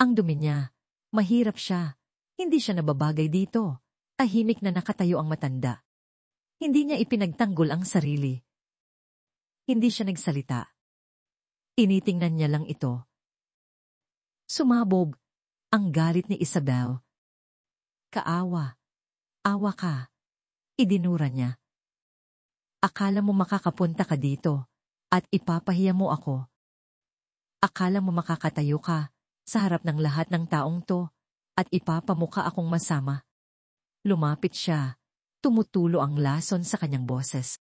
Ang dumi niya. Mahirap siya. Hindi siya nababagay dito." Tahimik na nakatayo ang matanda. Hindi niya ipinagtanggol ang sarili. Hindi siya nagsalita. Tinitingnan niya lang ito. Sumabog ang galit ni Isabel. "Kaawa. Awa ka." Idinura niya. "Akala mo makakapunta ka dito at ipapahiya mo ako? Akala mo makakatayo ka sa harap ng lahat ng taong to at ipapamukha akong masama?" Lumapit siya. Tumutulo ang lason sa kanyang boses.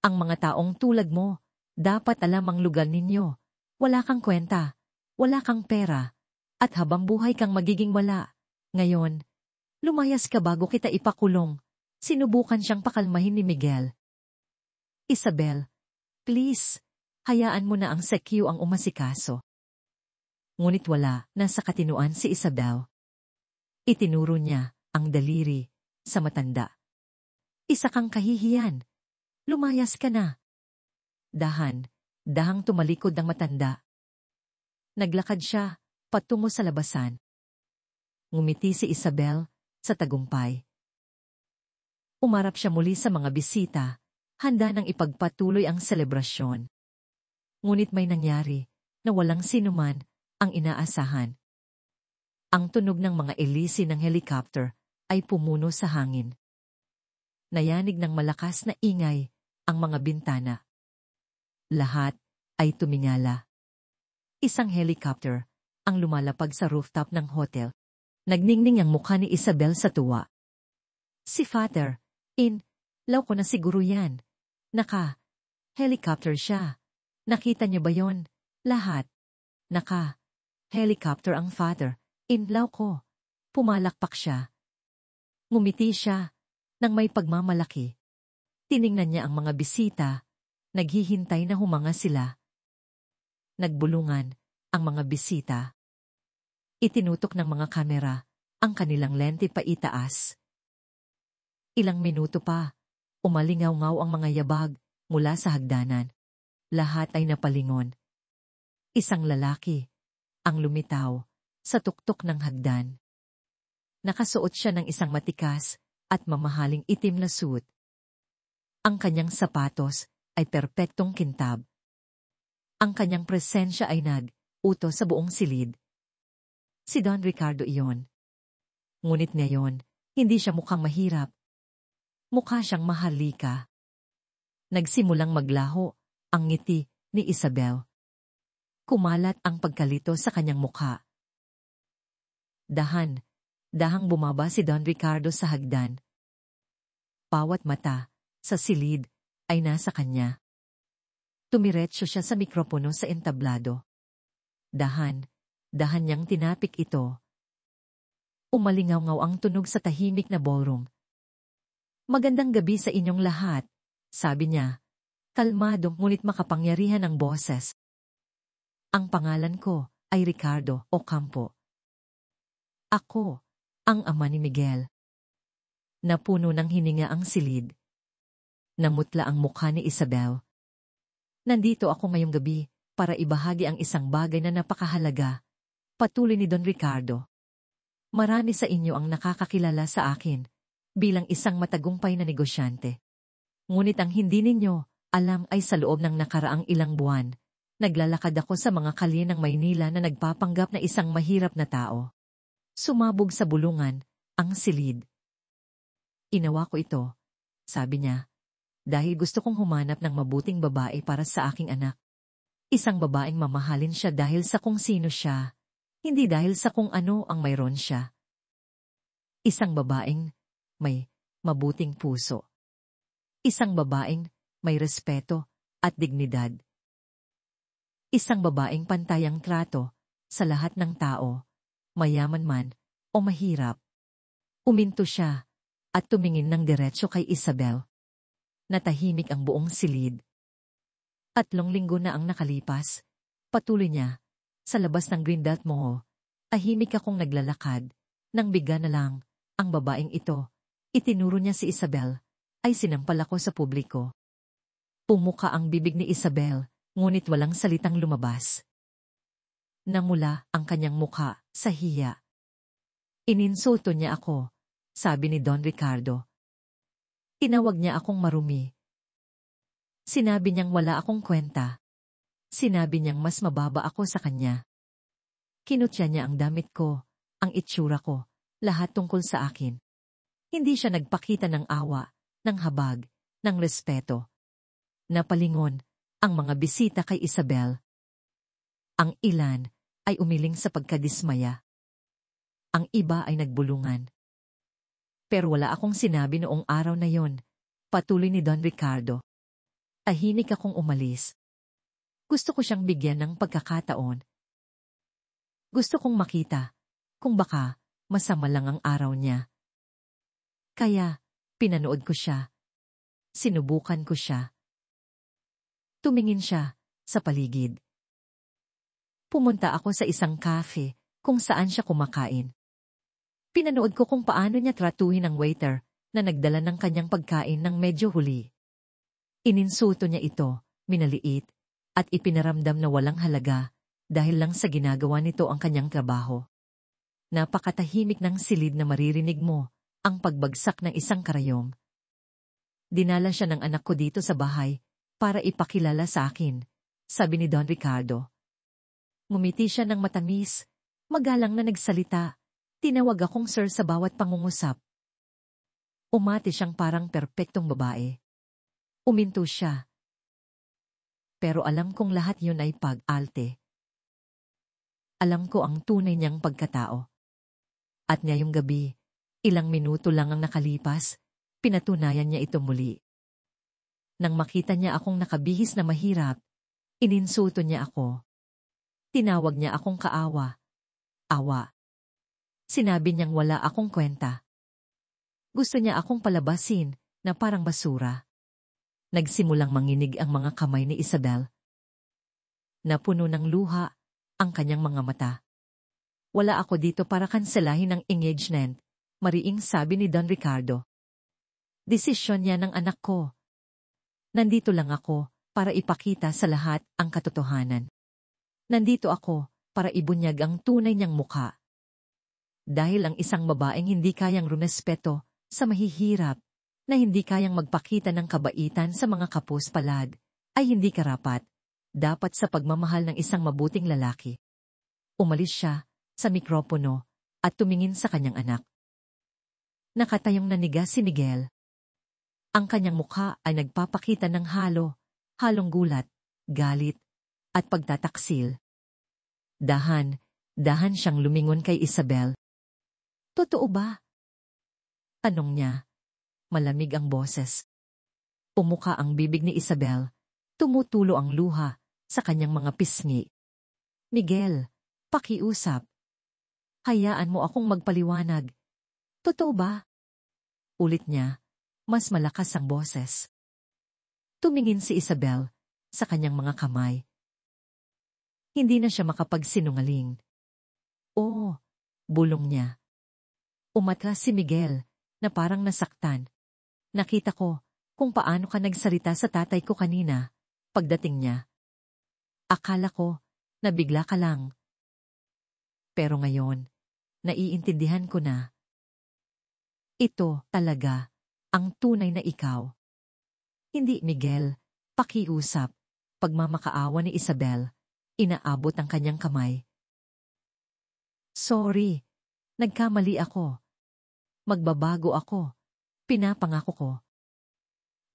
"Ang mga taong tulad mo, dapat alam ang lugar ninyo. Wala kang kwenta, wala kang pera, at habang buhay kang magiging wala. Ngayon, lumayas ka bago kita ipakulong." Sinubukan siyang pakalmahin ni Miguel. "Isabel, please, hayaan mo na ang SQ ang umasikaso." Ngunit wala na sa katinuan si Isabel. Itinuro niya ang daliri sa matanda. "Isa kang kahihiyan. Lumayas ka na." Dahang tumalikod ang matanda. Naglakad siya patungo sa labasan. Ngumiti si Isabel sa tagumpay. Umarap siya muli sa mga bisita, handa nang ipagpatuloy ang selebrasyon. Ngunit may nangyari na walang sinuman ang inaasahan. Ang tunog ng mga elisi ng helicopter ay pumuno sa hangin. Nayanig ng malakas na ingay ang mga bintana. Lahat ay tumingala. Isang helicopter ang lumalapag sa rooftop ng hotel. Nagningning ang mukha ni Isabel sa tuwa. "Si Father, law ko na siguro yan. Helicopter siya. Nakita niyo ba yon? Lahat. Helicopter ang Father, law ko." Pumalakpak siya. Ngumiti siya nang may pagmamalaki. Tiningnan niya ang mga bisita. Naghihintay na humanga sila. Nagbulungan ang mga bisita. Itinutok ng mga kamera ang kanilang lente pa itaas. Ilang minuto pa, umalingaw-ngaw ang mga yabag mula sa hagdanan. Lahat ay napalingon. Isang lalaki ang lumitaw sa tuktok ng hagdan. Nakasuot siya ng isang matikas at mamahaling itim na suit. Ang kanyang sapatos ay perpektong kintab. Ang kanyang presensya ay nag-utos sa buong silid. Si Don Ricardo iyon. Ngunit ngayon, hindi siya mukhang mahirap. Mukha siyang maharlika. Nagsimulang maglaho ang ngiti ni Isabel. Kumalat ang pagkalito sa kanyang mukha. Dahang bumaba si Don Ricardo sa hagdan. Bawat mata sa silid ay nasa kanya. Tumiretso siya sa mikropono sa entablado. Dahan niyang tinapik ito. Umalingaw-ngaw ang tunog sa tahimik na ballroom. Magandang gabi sa inyong lahat, sabi niya. Kalmado ngunit makapangyarihan ang boses. Ang pangalan ko ay Ricardo Ocampo. Ako ang ama ni Miguel. Napuno ng hininga ang silid. Namutla ang mukha ni Isabel. Nandito ako ngayong gabi para ibahagi ang isang bagay na napakahalaga, patuloy ni Don Ricardo. Marami sa inyo ang nakakakilala sa akin bilang isang matagumpay na negosyante. Ngunit ang hindi ninyo alam ay sa loob ng nakaraang ilang buwan, naglalakad ako sa mga kalye ng Maynila na nagpapanggap na isang mahirap na tao. Sumabog sa bulungan ang silid. Inawa ko ito, sabi niya, dahil gusto kong humanap ng mabuting babae para sa aking anak. Isang babaeng mamahalin siya dahil sa kung sino siya, hindi dahil sa kung ano ang mayroon siya. Isang babaeng may mabuting puso. Isang babaeng may respeto at dignidad. Isang babaeng pantayang trato sa lahat ng tao, mayaman man o mahirap. Uminto siya at tumingin ng diretso kay Isabel. Natahimik ang buong silid. 3 linggo na ang nakalipas. Patuloy niya, sa labas ng Greenbelt Mall, tahimik akong naglalakad, nang bigla na lang, ang babaeng ito, itinuro niya si Isabel, ay sinampal ako sa publiko. Pumuka ang bibig ni Isabel, ngunit walang salitang lumabas. Namula ang kanyang mukha sa hiya. Ininsulto niya ako, sabi ni Don Ricardo. Tinawag niya akong marumi. Sinabi niyang wala akong kwenta. Sinabi niyang mas mababa ako sa kanya. Kinutya niya ang damit ko, ang itsura ko, lahat tungkol sa akin. Hindi siya nagpakita ng awa, ng habag, ng respeto. Napalingon ang mga bisita kay Isabel. Ang ilan ay umiling sa pagkadismaya. Ang iba ay nagbulungan. Pero wala akong sinabi noong araw na yon, patuloy ni Don Ricardo. Tahimik akong umalis. Gusto ko siyang bigyan ng pagkakataon. Gusto kong makita kung baka masama lang ang araw niya. Kaya, pinanood ko siya. Sinubukan ko siya. Tumingin siya sa paligid. Pumunta ako sa isang cafe kung saan siya kumakain. Pinanood ko kung paano niya tratuhin ang waiter na nagdala ng kanyang pagkain ng medyo huli. Ininsulto niya ito, minaliit, at ipinaramdam na walang halaga dahil lang sa ginagawa nito ang kanyang trabaho. Napakatahimik ng silid na maririnig mo ang pagbagsak ng isang karayom. Dinala siya ng anak ko dito sa bahay para ipakilala sa akin, sabi ni Don Ricardo. Ngumiti siya ng matamis, magalang na nagsalita. Tinawag akong sir sa bawat pangungusap. Umati siyang parang perpektong babae. Uminto siya. Pero alam kong lahat yun ay pag-alte. Alam ko ang tunay niyang pagkatao. At ngayong gabi, ilang minuto lang ang nakalipas, pinatunayan niya ito muli. Nang makita niya akong nakabihis na mahirap, ininsulto niya ako. Tinawag niya akong kaawa. Awa. Sinabi niyang wala akong kwenta. Gusto niya akong palabasin na parang basura. Nagsimulang manginig ang mga kamay ni Isabel. Napuno ng luha ang kanyang mga mata. Wala ako dito para kanselahin ang engagement, mariing sabi ni Don Ricardo. Desisyon niya ng anak ko. Nandito lang ako para ipakita sa lahat ang katotohanan. Nandito ako para ibunyag ang tunay niyang mukha. Dahil ang isang babaeng hindi kayang rumespeto sa mahihirap, na hindi kayang magpakita ng kabaitan sa mga kapos-palad, ay hindi karapat, dapat sa pagmamahal ng isang mabuting lalaki. Umalis siya sa mikropono at tumingin sa kanyang anak. Nakatayong naniga si Miguel. Ang kanyang mukha ay nagpapakita ng halong gulat, galit, at pagtataksil. Dahan siyang lumingon kay Isabel. Totoo ba? Tanong niya. Malamig ang boses. Pumuka ang bibig ni Isabel. Tumutulo ang luha sa kanyang mga pisngi. Miguel, pakiusap. Hayaan mo akong magpaliwanag. Totoo ba? Ulit niya, mas malakas ang boses. Tumingin si Isabel sa kanyang mga kamay. Hindi na siya makapagsinungaling. Oo, bulong niya. Umatras si Miguel na parang nasaktan. Nakita ko kung paano ka nagsalita sa tatay ko kanina pagdating niya. Akala ko na bigla ka lang. Pero ngayon, naiintindihan ko na. Ito talaga ang tunay na ikaw. Hindi Miguel, pakiusap. Pagmamakaawa ni Isabel, inaabot ang kanyang kamay. Sorry, nagkamali ako. Magbabago ako. Pinapangako ko.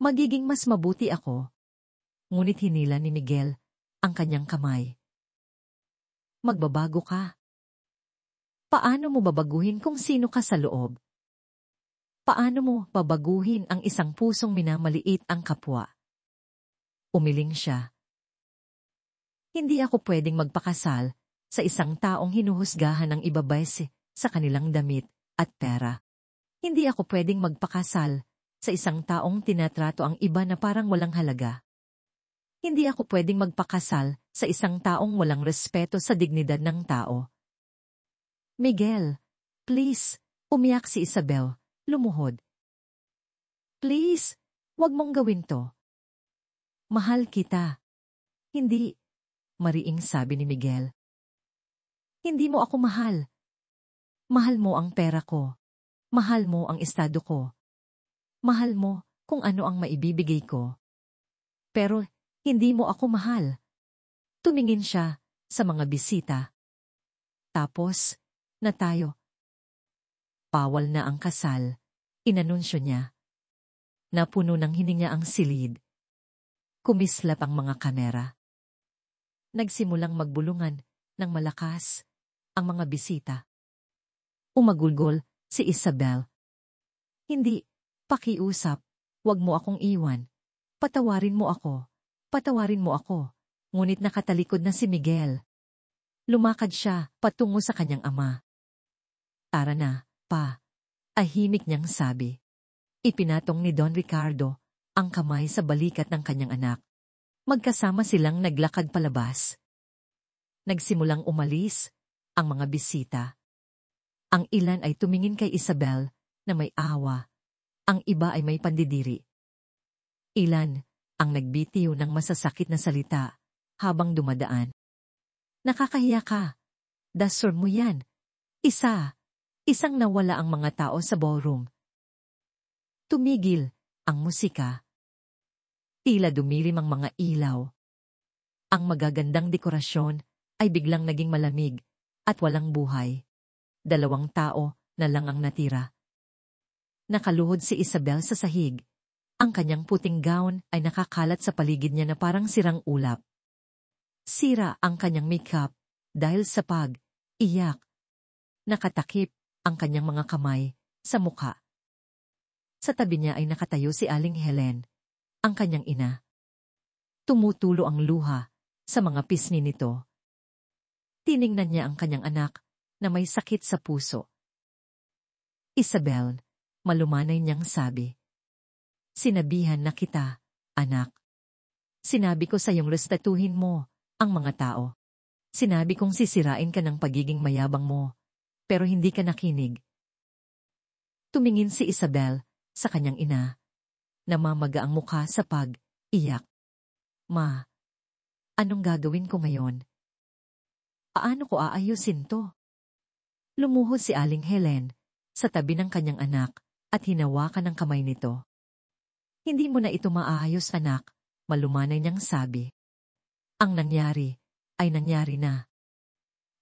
Magiging mas mabuti ako. Ngunit hinila ni Miguel ang kanyang kamay. Magbabago ka. Paano mo babaguhin kung sino ka sa loob? Paano mo babaguhin ang isang pusong minamaliit ang kapwa? Umiling siya. Hindi ako pwedeng magpakasal sa isang taong hinuhusgahan ng ibabayse sa kanilang damit at pera. Hindi ako pwedeng magpakasal sa isang taong tinatrato ang iba na parang walang halaga. Hindi ako pwedeng magpakasal sa isang taong walang respeto sa dignidad ng tao. Miguel, please, umiyak si Isabel, lumuhod. Please, wag mong gawin to. Mahal kita. Hindi, mariing sabi ni Miguel. Hindi mo ako mahal. Mahal mo ang pera ko. Mahal mo ang estado ko. Mahal mo kung ano ang maibibigay ko. Pero hindi mo ako mahal. Tumingin siya sa mga bisita. Tapos, na tayo. Bawal na ang kasal, inanunsyo niya. Napuno ng hininga ang silid. Kumislap ang mga kamera. Nagsimulang magbulungan ng malakas ang mga bisita. Umagulgol si Isabel. Hindi, pakiusap, wag mo akong iwan. Patawarin mo ako. Patawarin mo ako. Ngunit nakatalikod na si Miguel. Lumakad siya patungo sa kanyang ama. Tara na, pa. Ahimik niyang sabi. Ipinatong ni Don Ricardo ang kamay sa balikat ng kanyang anak. Magkasama silang naglakad palabas. Nagsimulang umalis ang mga bisita. Ang ilan ay tumingin kay Isabel na may awa. Ang iba ay may pandidiri. Ilan ang nagbitiw ng masasakit na salita habang dumadaan. Nakakahiya ka. Dasor mo yan. Isang nawala ang mga tao sa ballroom. Tumigil ang musika. Tila dumilim ang mga ilaw. Ang magagandang dekorasyon ay biglang naging malamig at walang buhay. 2 tao na lang ang natira. Nakaluhod si Isabel sa sahig. Ang kanyang puting gown ay nakakalat sa paligid niya na parang sirang ulap. Sira ang kanyang makeup dahil sa pag-iyak. Nakatakip ang kanyang mga kamay sa mukha. Sa tabi niya ay nakatayo si Aling Helen, ang kanyang ina. Tumutulo ang luha sa mga pisngi nito. Tiningnan niya ang kanyang anak na may sakit sa puso. Isabel, malumanay niyang sabi. Sinabihan na kita, anak. Sinabi ko sa iyong respetuhin mo ang mga tao. Sinabi kong sisirain ka ng pagiging mayabang mo, pero hindi ka nakinig. Tumingin si Isabel sa kanyang ina. Namamaga ang mukha sa pag-iyak. Ma, anong gagawin ko ngayon? Paano ko aayusin to? Lumuhod si Aling Helen sa tabi ng kanyang anak at hinawakan ng kamay nito. Hindi mo na ito maaayos, anak, malumanay niyang sabi. Ang nangyari ay nangyari na.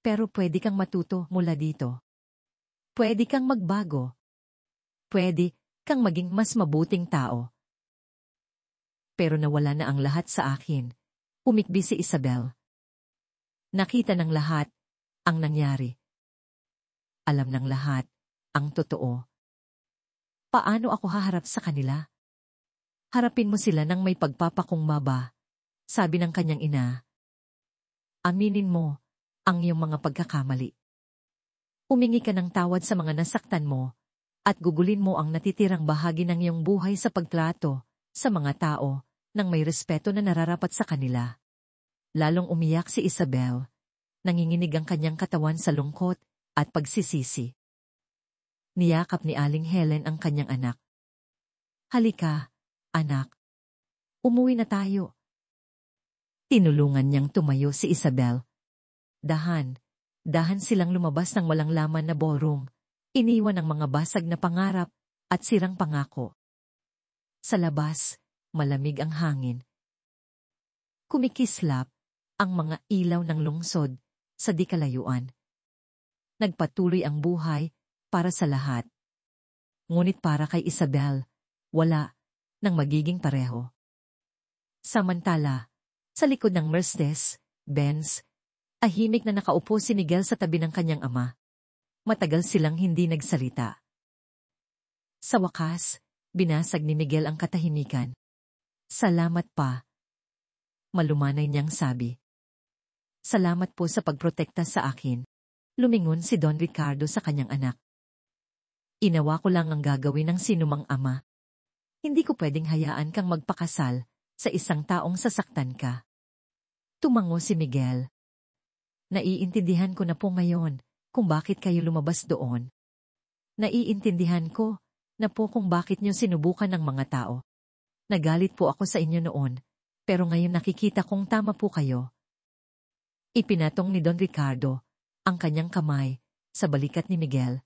Pero pwede kang matuto mula dito. Pwede kang magbago. Pwede kang maging mas mabuting tao. Pero nawala na ang lahat sa akin. Umikbi si Isabel. Nakita ng lahat ang nangyari. Alam ng lahat ang totoo. Paano ako haharap sa kanila? Harapin mo sila ng may pagpapakumbaba, sabi ng kanyang ina. Aminin mo ang iyong mga pagkakamali. Humingi ka ng tawad sa mga nasaktan mo at gugulin mo ang natitirang bahagi ng iyong buhay sa pagtrato sa mga tao nang may respeto na nararapat sa kanila. Lalong umiyak si Isabel. Nanginginig ang kanyang katawan sa lungkot at pagsisisi. Niyakap ni Aling Helen ang kanyang anak. Halika, anak. Umuwi na tayo. Tinulungan niyang tumayo si Isabel. Dahan silang lumabas ng walang laman na ballroom. Iniwan ang mga basag na pangarap at sirang pangako. Sa labas, malamig ang hangin. Kumikislap ang mga ilaw ng lungsod sa di kalayuan. Nagpatuloy ang buhay para sa lahat. Ngunit para kay Isabel, wala nang magiging pareho. Samantala, sa likod ng Mercedes-Benz, tahimik na nakaupo si Miguel sa tabi ng kanyang ama. Matagal silang hindi nagsalita. Sa wakas, binasag ni Miguel ang katahimikan. Salamat pa. Malumanay niyang sabi. Salamat po sa pagprotekta sa akin. Lumingon si Don Ricardo sa kanyang anak. Inawa ko lang ang gagawin ng sinumang ama. Hindi ko pwedeng hayaan kang magpakasal sa isang taong sasaktan ka. Tumango si Miguel. Naiintindihan ko na po ngayon kung bakit kayo lumabas doon. Naiintindihan ko na po kung bakit niyo sinubukan ng mga tao. Nagalit po ako sa inyo noon, pero ngayon nakikita kong tama po kayo. Ipinatong ni Don Ricardo ang kanyang kamay sa balikat ni Miguel.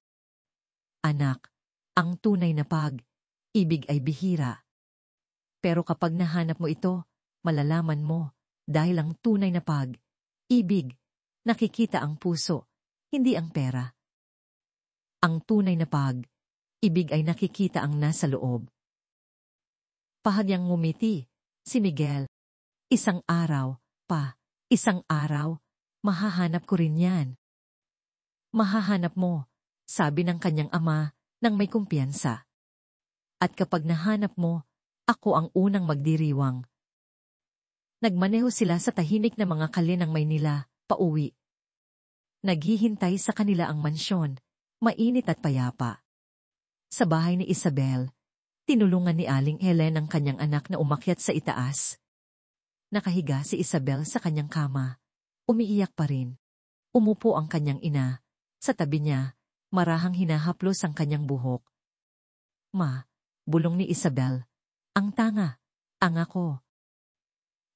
Anak, ang tunay na pag-ibig ay bihira. Pero kapag nahanap mo ito, malalaman mo dahil ang tunay na pag-ibig, nakikita ang puso, hindi ang pera. Ang tunay na pag-ibig ay nakikita ang nasa loob. Pahagyang ngumiti si Miguel. Isang araw, mahahanap ko rin yan. Mahahanap mo, sabi ng kanyang ama nang may kumpiyansa. At kapag nahanap mo, ako ang unang magdiriwang. Nagmaneho sila sa tahimik na mga kalye ng Maynila, pauwi. Naghihintay sa kanila ang mansyon, mainit at payapa. Sa bahay ni Isabel, tinulungan ni Aling Helen ang kanyang anak na umakyat sa itaas. Nakahiga si Isabel sa kanyang kama. Umiiyak pa rin. Umupo ang kanyang ina. Sa tabi niya, marahang hinahaplos ang kanyang buhok. Ma, bulong ni Isabel. Ang tanga, ang ako.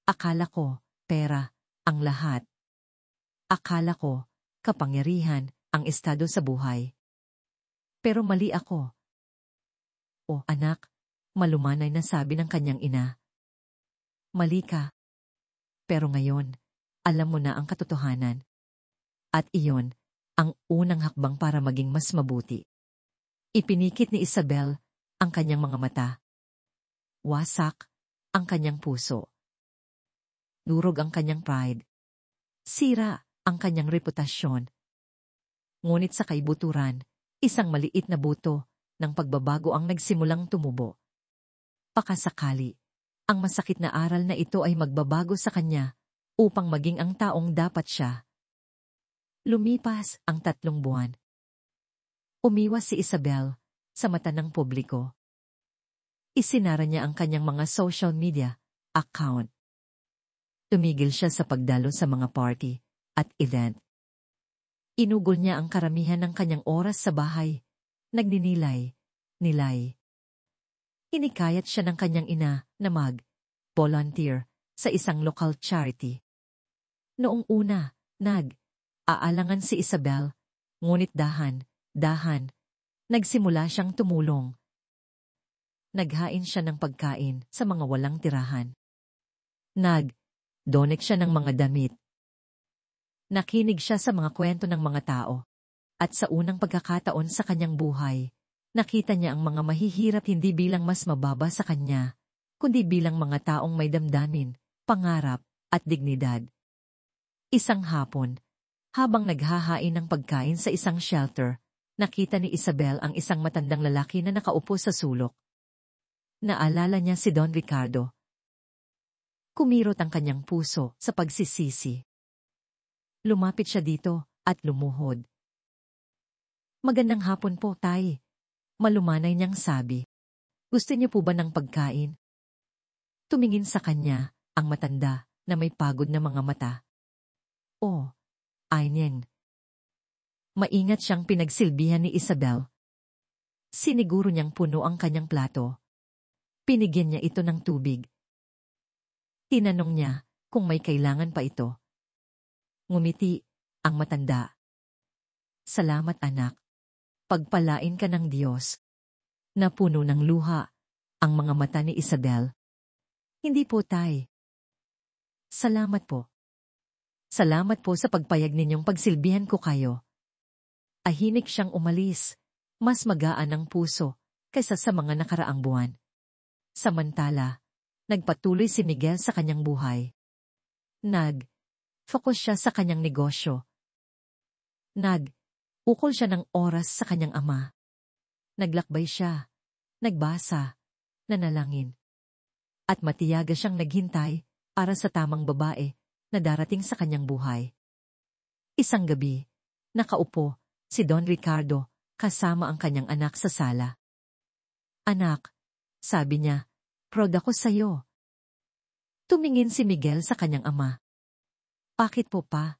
Akala ko, pera, ang lahat. Akala ko, kapangyarihan, ang estado sa buhay. Pero mali ako. O anak, malumanay na sabi ng kanyang ina. Mali ka. Pero ngayon, alam mo na ang katotohanan. At iyon, ang unang hakbang para maging mas mabuti. Ipinikit ni Isabel ang kanyang mga mata. Wasak ang kanyang puso. Durog ang kanyang pride. Sira ang kanyang reputasyon. Ngunit sa kaibuturan, isang maliit na buto ng pagbabago ang nagsimulang tumubo. Pakasakali, ang masakit na aral na ito ay magbabago sa kanya upang maging ang taong dapat siya. Lumipas ang 3 buwan. Umiwas si Isabel sa mata ng publiko. Isinara niya ang kanyang mga social media account. Tumigil siya sa pagdalo sa mga party at event. Inugol niya ang karamihan ng kanyang oras sa bahay, nagninilay, nilay. Hinikayat siya ng kanyang ina na volunteer sa isang local charity. Noong una, aalangan si Isabel, ngunit dahan, nagsimula siyang tumulong. Naghain siya ng pagkain sa mga walang tirahan. Donate siya ng mga damit. Nakinig siya sa mga kwento ng mga tao. At sa unang pagkakataon sa kanyang buhay, nakita niya ang mga mahihirap hindi bilang mas mababa sa kanya, kundi bilang mga taong may damdamin, pangarap, at dignidad. Isang hapon, habang naghahain ng pagkain sa isang shelter, nakita ni Isabel ang isang matandang lalaki na nakaupo sa sulok. Naalala niya si Don Ricardo. Kumirot ang kanyang puso sa pagsisisi. Lumapit siya dito at lumuhod. Magandang hapon po, Tay. Malumanay niyang sabi. Gusto niyo po ba ng pagkain? Tumingin sa kanya ang matanda na may pagod na mga mata. Oh, Aineng. Maingat siyang pinagsilbihan ni Isabel. Siniguro niyang puno ang kanyang plato. Pinigyan niya ito ng tubig. Tinanong niya kung may kailangan pa ito. Ngumiti ang matanda. Salamat anak. Pagpalain ka ng Diyos. Napuno ng luha ang mga mata ni Isabel. Hindi po, Tay. Salamat po. Salamat po sa pagpayag ninyong pagsilbihan ko kayo. Ahinik siyang umalis, mas magaan ang puso kaysa sa mga nakaraang buwan. Samantala, nagpatuloy si Miguel sa kanyang buhay. Focus siya sa kanyang negosyo. Ukol siya ng oras sa kanyang ama. Naglakbay siya, nagbasa, nanalangin. At matiyaga siyang naghintay para sa tamang babae na darating sa kanyang buhay. Isang gabi, nakaupo si Don Ricardo kasama ang kanyang anak sa sala. Anak, sabi niya, proud ako sa'yo. Tumingin si Miguel sa kanyang ama. Bakit po pa?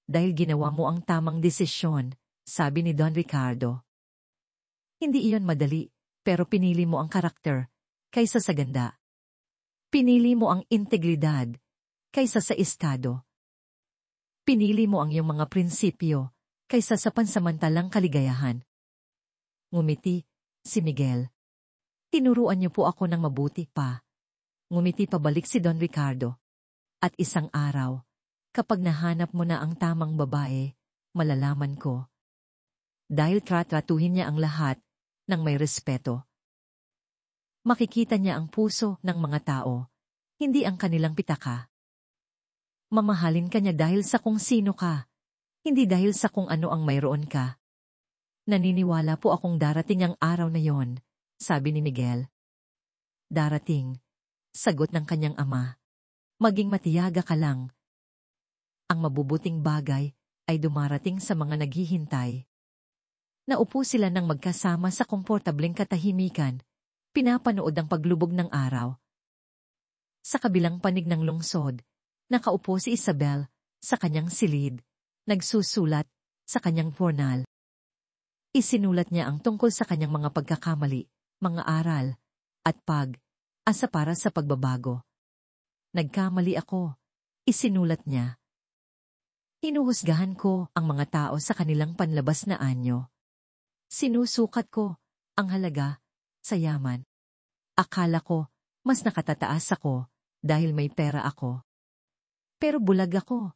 Dahil ginawa mo ang tamang desisyon, sabi ni Don Ricardo. Hindi iyon madali, pero pinili mo ang karakter kaysa sa ganda. Pinili mo ang integridad kaysa sa estado. Pinili mo ang iyong mga prinsipyo kaysa sa pansamantalang kaligayahan. Ngumiti si Miguel. Tinuruan niyo po ako ng mabuti pa. Ngumiti pabalik si Don Ricardo. At isang araw, kapag nahanap mo na ang tamang babae, malalaman ko. Dahil tratuhin niya ang lahat ng may respeto. Makikita niya ang puso ng mga tao, hindi ang kanilang pitaka. Mamahalin ka niya dahil sa kung sino ka, hindi dahil sa kung ano ang mayroon ka. Naniniwala po akong darating ang araw na yon, sabi ni Miguel. Darating, sagot ng kanyang ama. Maging matiyaga ka lang. Ang mabubuting bagay ay dumarating sa mga naghihintay. Naupo sila ng magkasama sa komportableng katahimikan, pinapanood ang paglubog ng araw. Sa kabilang panig ng lungsod, nakaupo si Isabel sa kanyang silid, nagsusulat sa kanyang journal. Isinulat niya ang tungkol sa kanyang mga pagkakamali, mga aral, at asa para sa pagbabago. Nagkamali ako, isinulat niya. Hinuhusgahan ko ang mga tao sa kanilang panlabas na anyo. Sinusukat ko ang halaga sa yaman. Akala ko mas nakatataas ako dahil may pera ako. Pero bulag ako.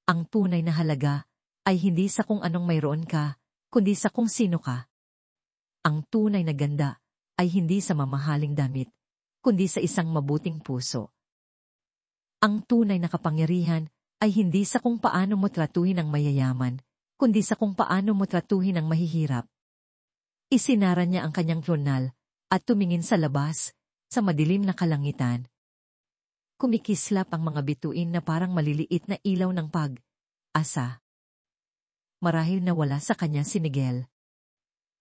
Ang tunay na halaga ay hindi sa kung anong mayroon ka, kundi sa kung sino ka. Ang tunay na ganda ay hindi sa mamahaling damit, kundi sa isang mabuting puso. Ang tunay na kapangyarihan ay hindi sa kung paano mo tratuhin ang mayayaman, kundi sa kung paano mo tratuhin ang mahihirap. Isinara niya ang kanyang journal at tumingin sa labas, sa madilim na kalangitan. Kumikislap ang mga bituin na parang maliliit na ilaw ng pag-asa. Marahil nawala sa kanya si Miguel.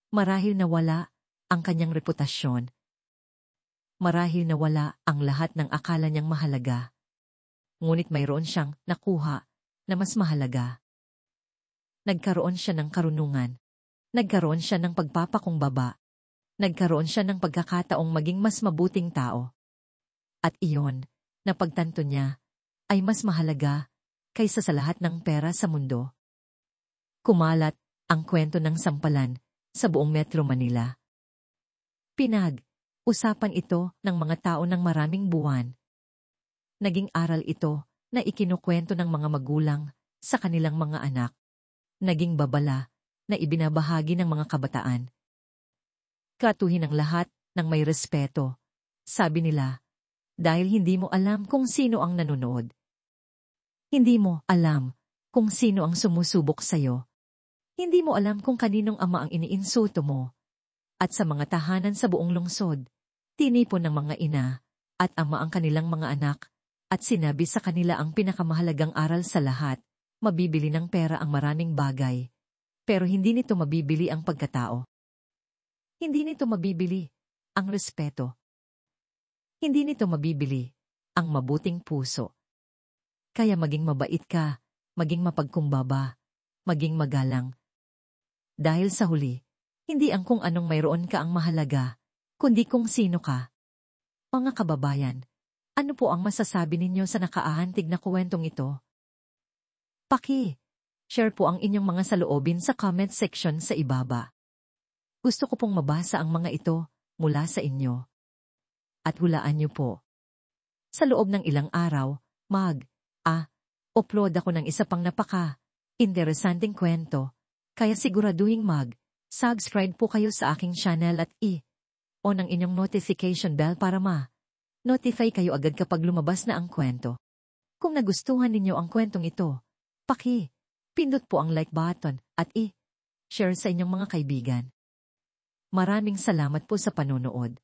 Marahil nawala ang kanyang reputasyon. Marahil nawala ang lahat ng akala niyang mahalaga. Ngunit mayroon siyang nakuha na mas mahalaga. Nagkaroon siya ng karunungan. Nagkaroon siya ng pagpapakumbaba. Nagkaroon siya ng pagkakataong maging mas mabuting tao. At iyon, napagtanto niya, ay mas mahalaga kaysa sa lahat ng pera sa mundo. Kumalat ang kwento ng sampalan sa buong Metro Manila. Pinag-usapan ito ng mga tao ng maraming buwan. Naging aral ito na ikinukwento ng mga magulang sa kanilang mga anak. Naging babala na ibinabahagi ng mga kabataan. Tratuhin ang lahat ng may respeto. Sabi nila, dahil hindi mo alam kung sino ang nanonood. Hindi mo alam kung sino ang sumusubok sa'yo. Hindi mo alam kung kaninong ama ang iniinsulto mo. At sa mga tahanan sa buong lungsod, tinipon ng mga ina at ama ang kanilang mga anak at sinabi sa kanila ang pinakamahalagang aral sa lahat, mabibili ng pera ang maraming bagay. Pero hindi nito mabibili ang pagkatao. Hindi nito mabibili ang respeto. Hindi nito mabibili ang mabuting puso. Kaya maging mabait ka, maging mapagkumbaba, maging magalang. Dahil sa huli, hindi ang kung anong mayroon ka ang mahalaga, kundi kung sino ka. Mga kababayan, ano po ang masasabi ninyo sa nakaahantig na kwentong ito? Share po ang inyong mga saloobin sa comment section sa ibaba. Gusto ko pong mabasa ang mga ito mula sa inyo. At hulaan niyo po. Sa loob ng ilang araw, upload ako ng isa pang interesanting kwento, kaya siguraduhin subscribe po kayo sa aking channel at on ang inyong notification bell para notify kayo agad kapag lumabas na ang kwento. Kung nagustuhan ninyo ang kwentong ito, pindot po ang like button at share sa inyong mga kaibigan. Maraming salamat po sa panonood.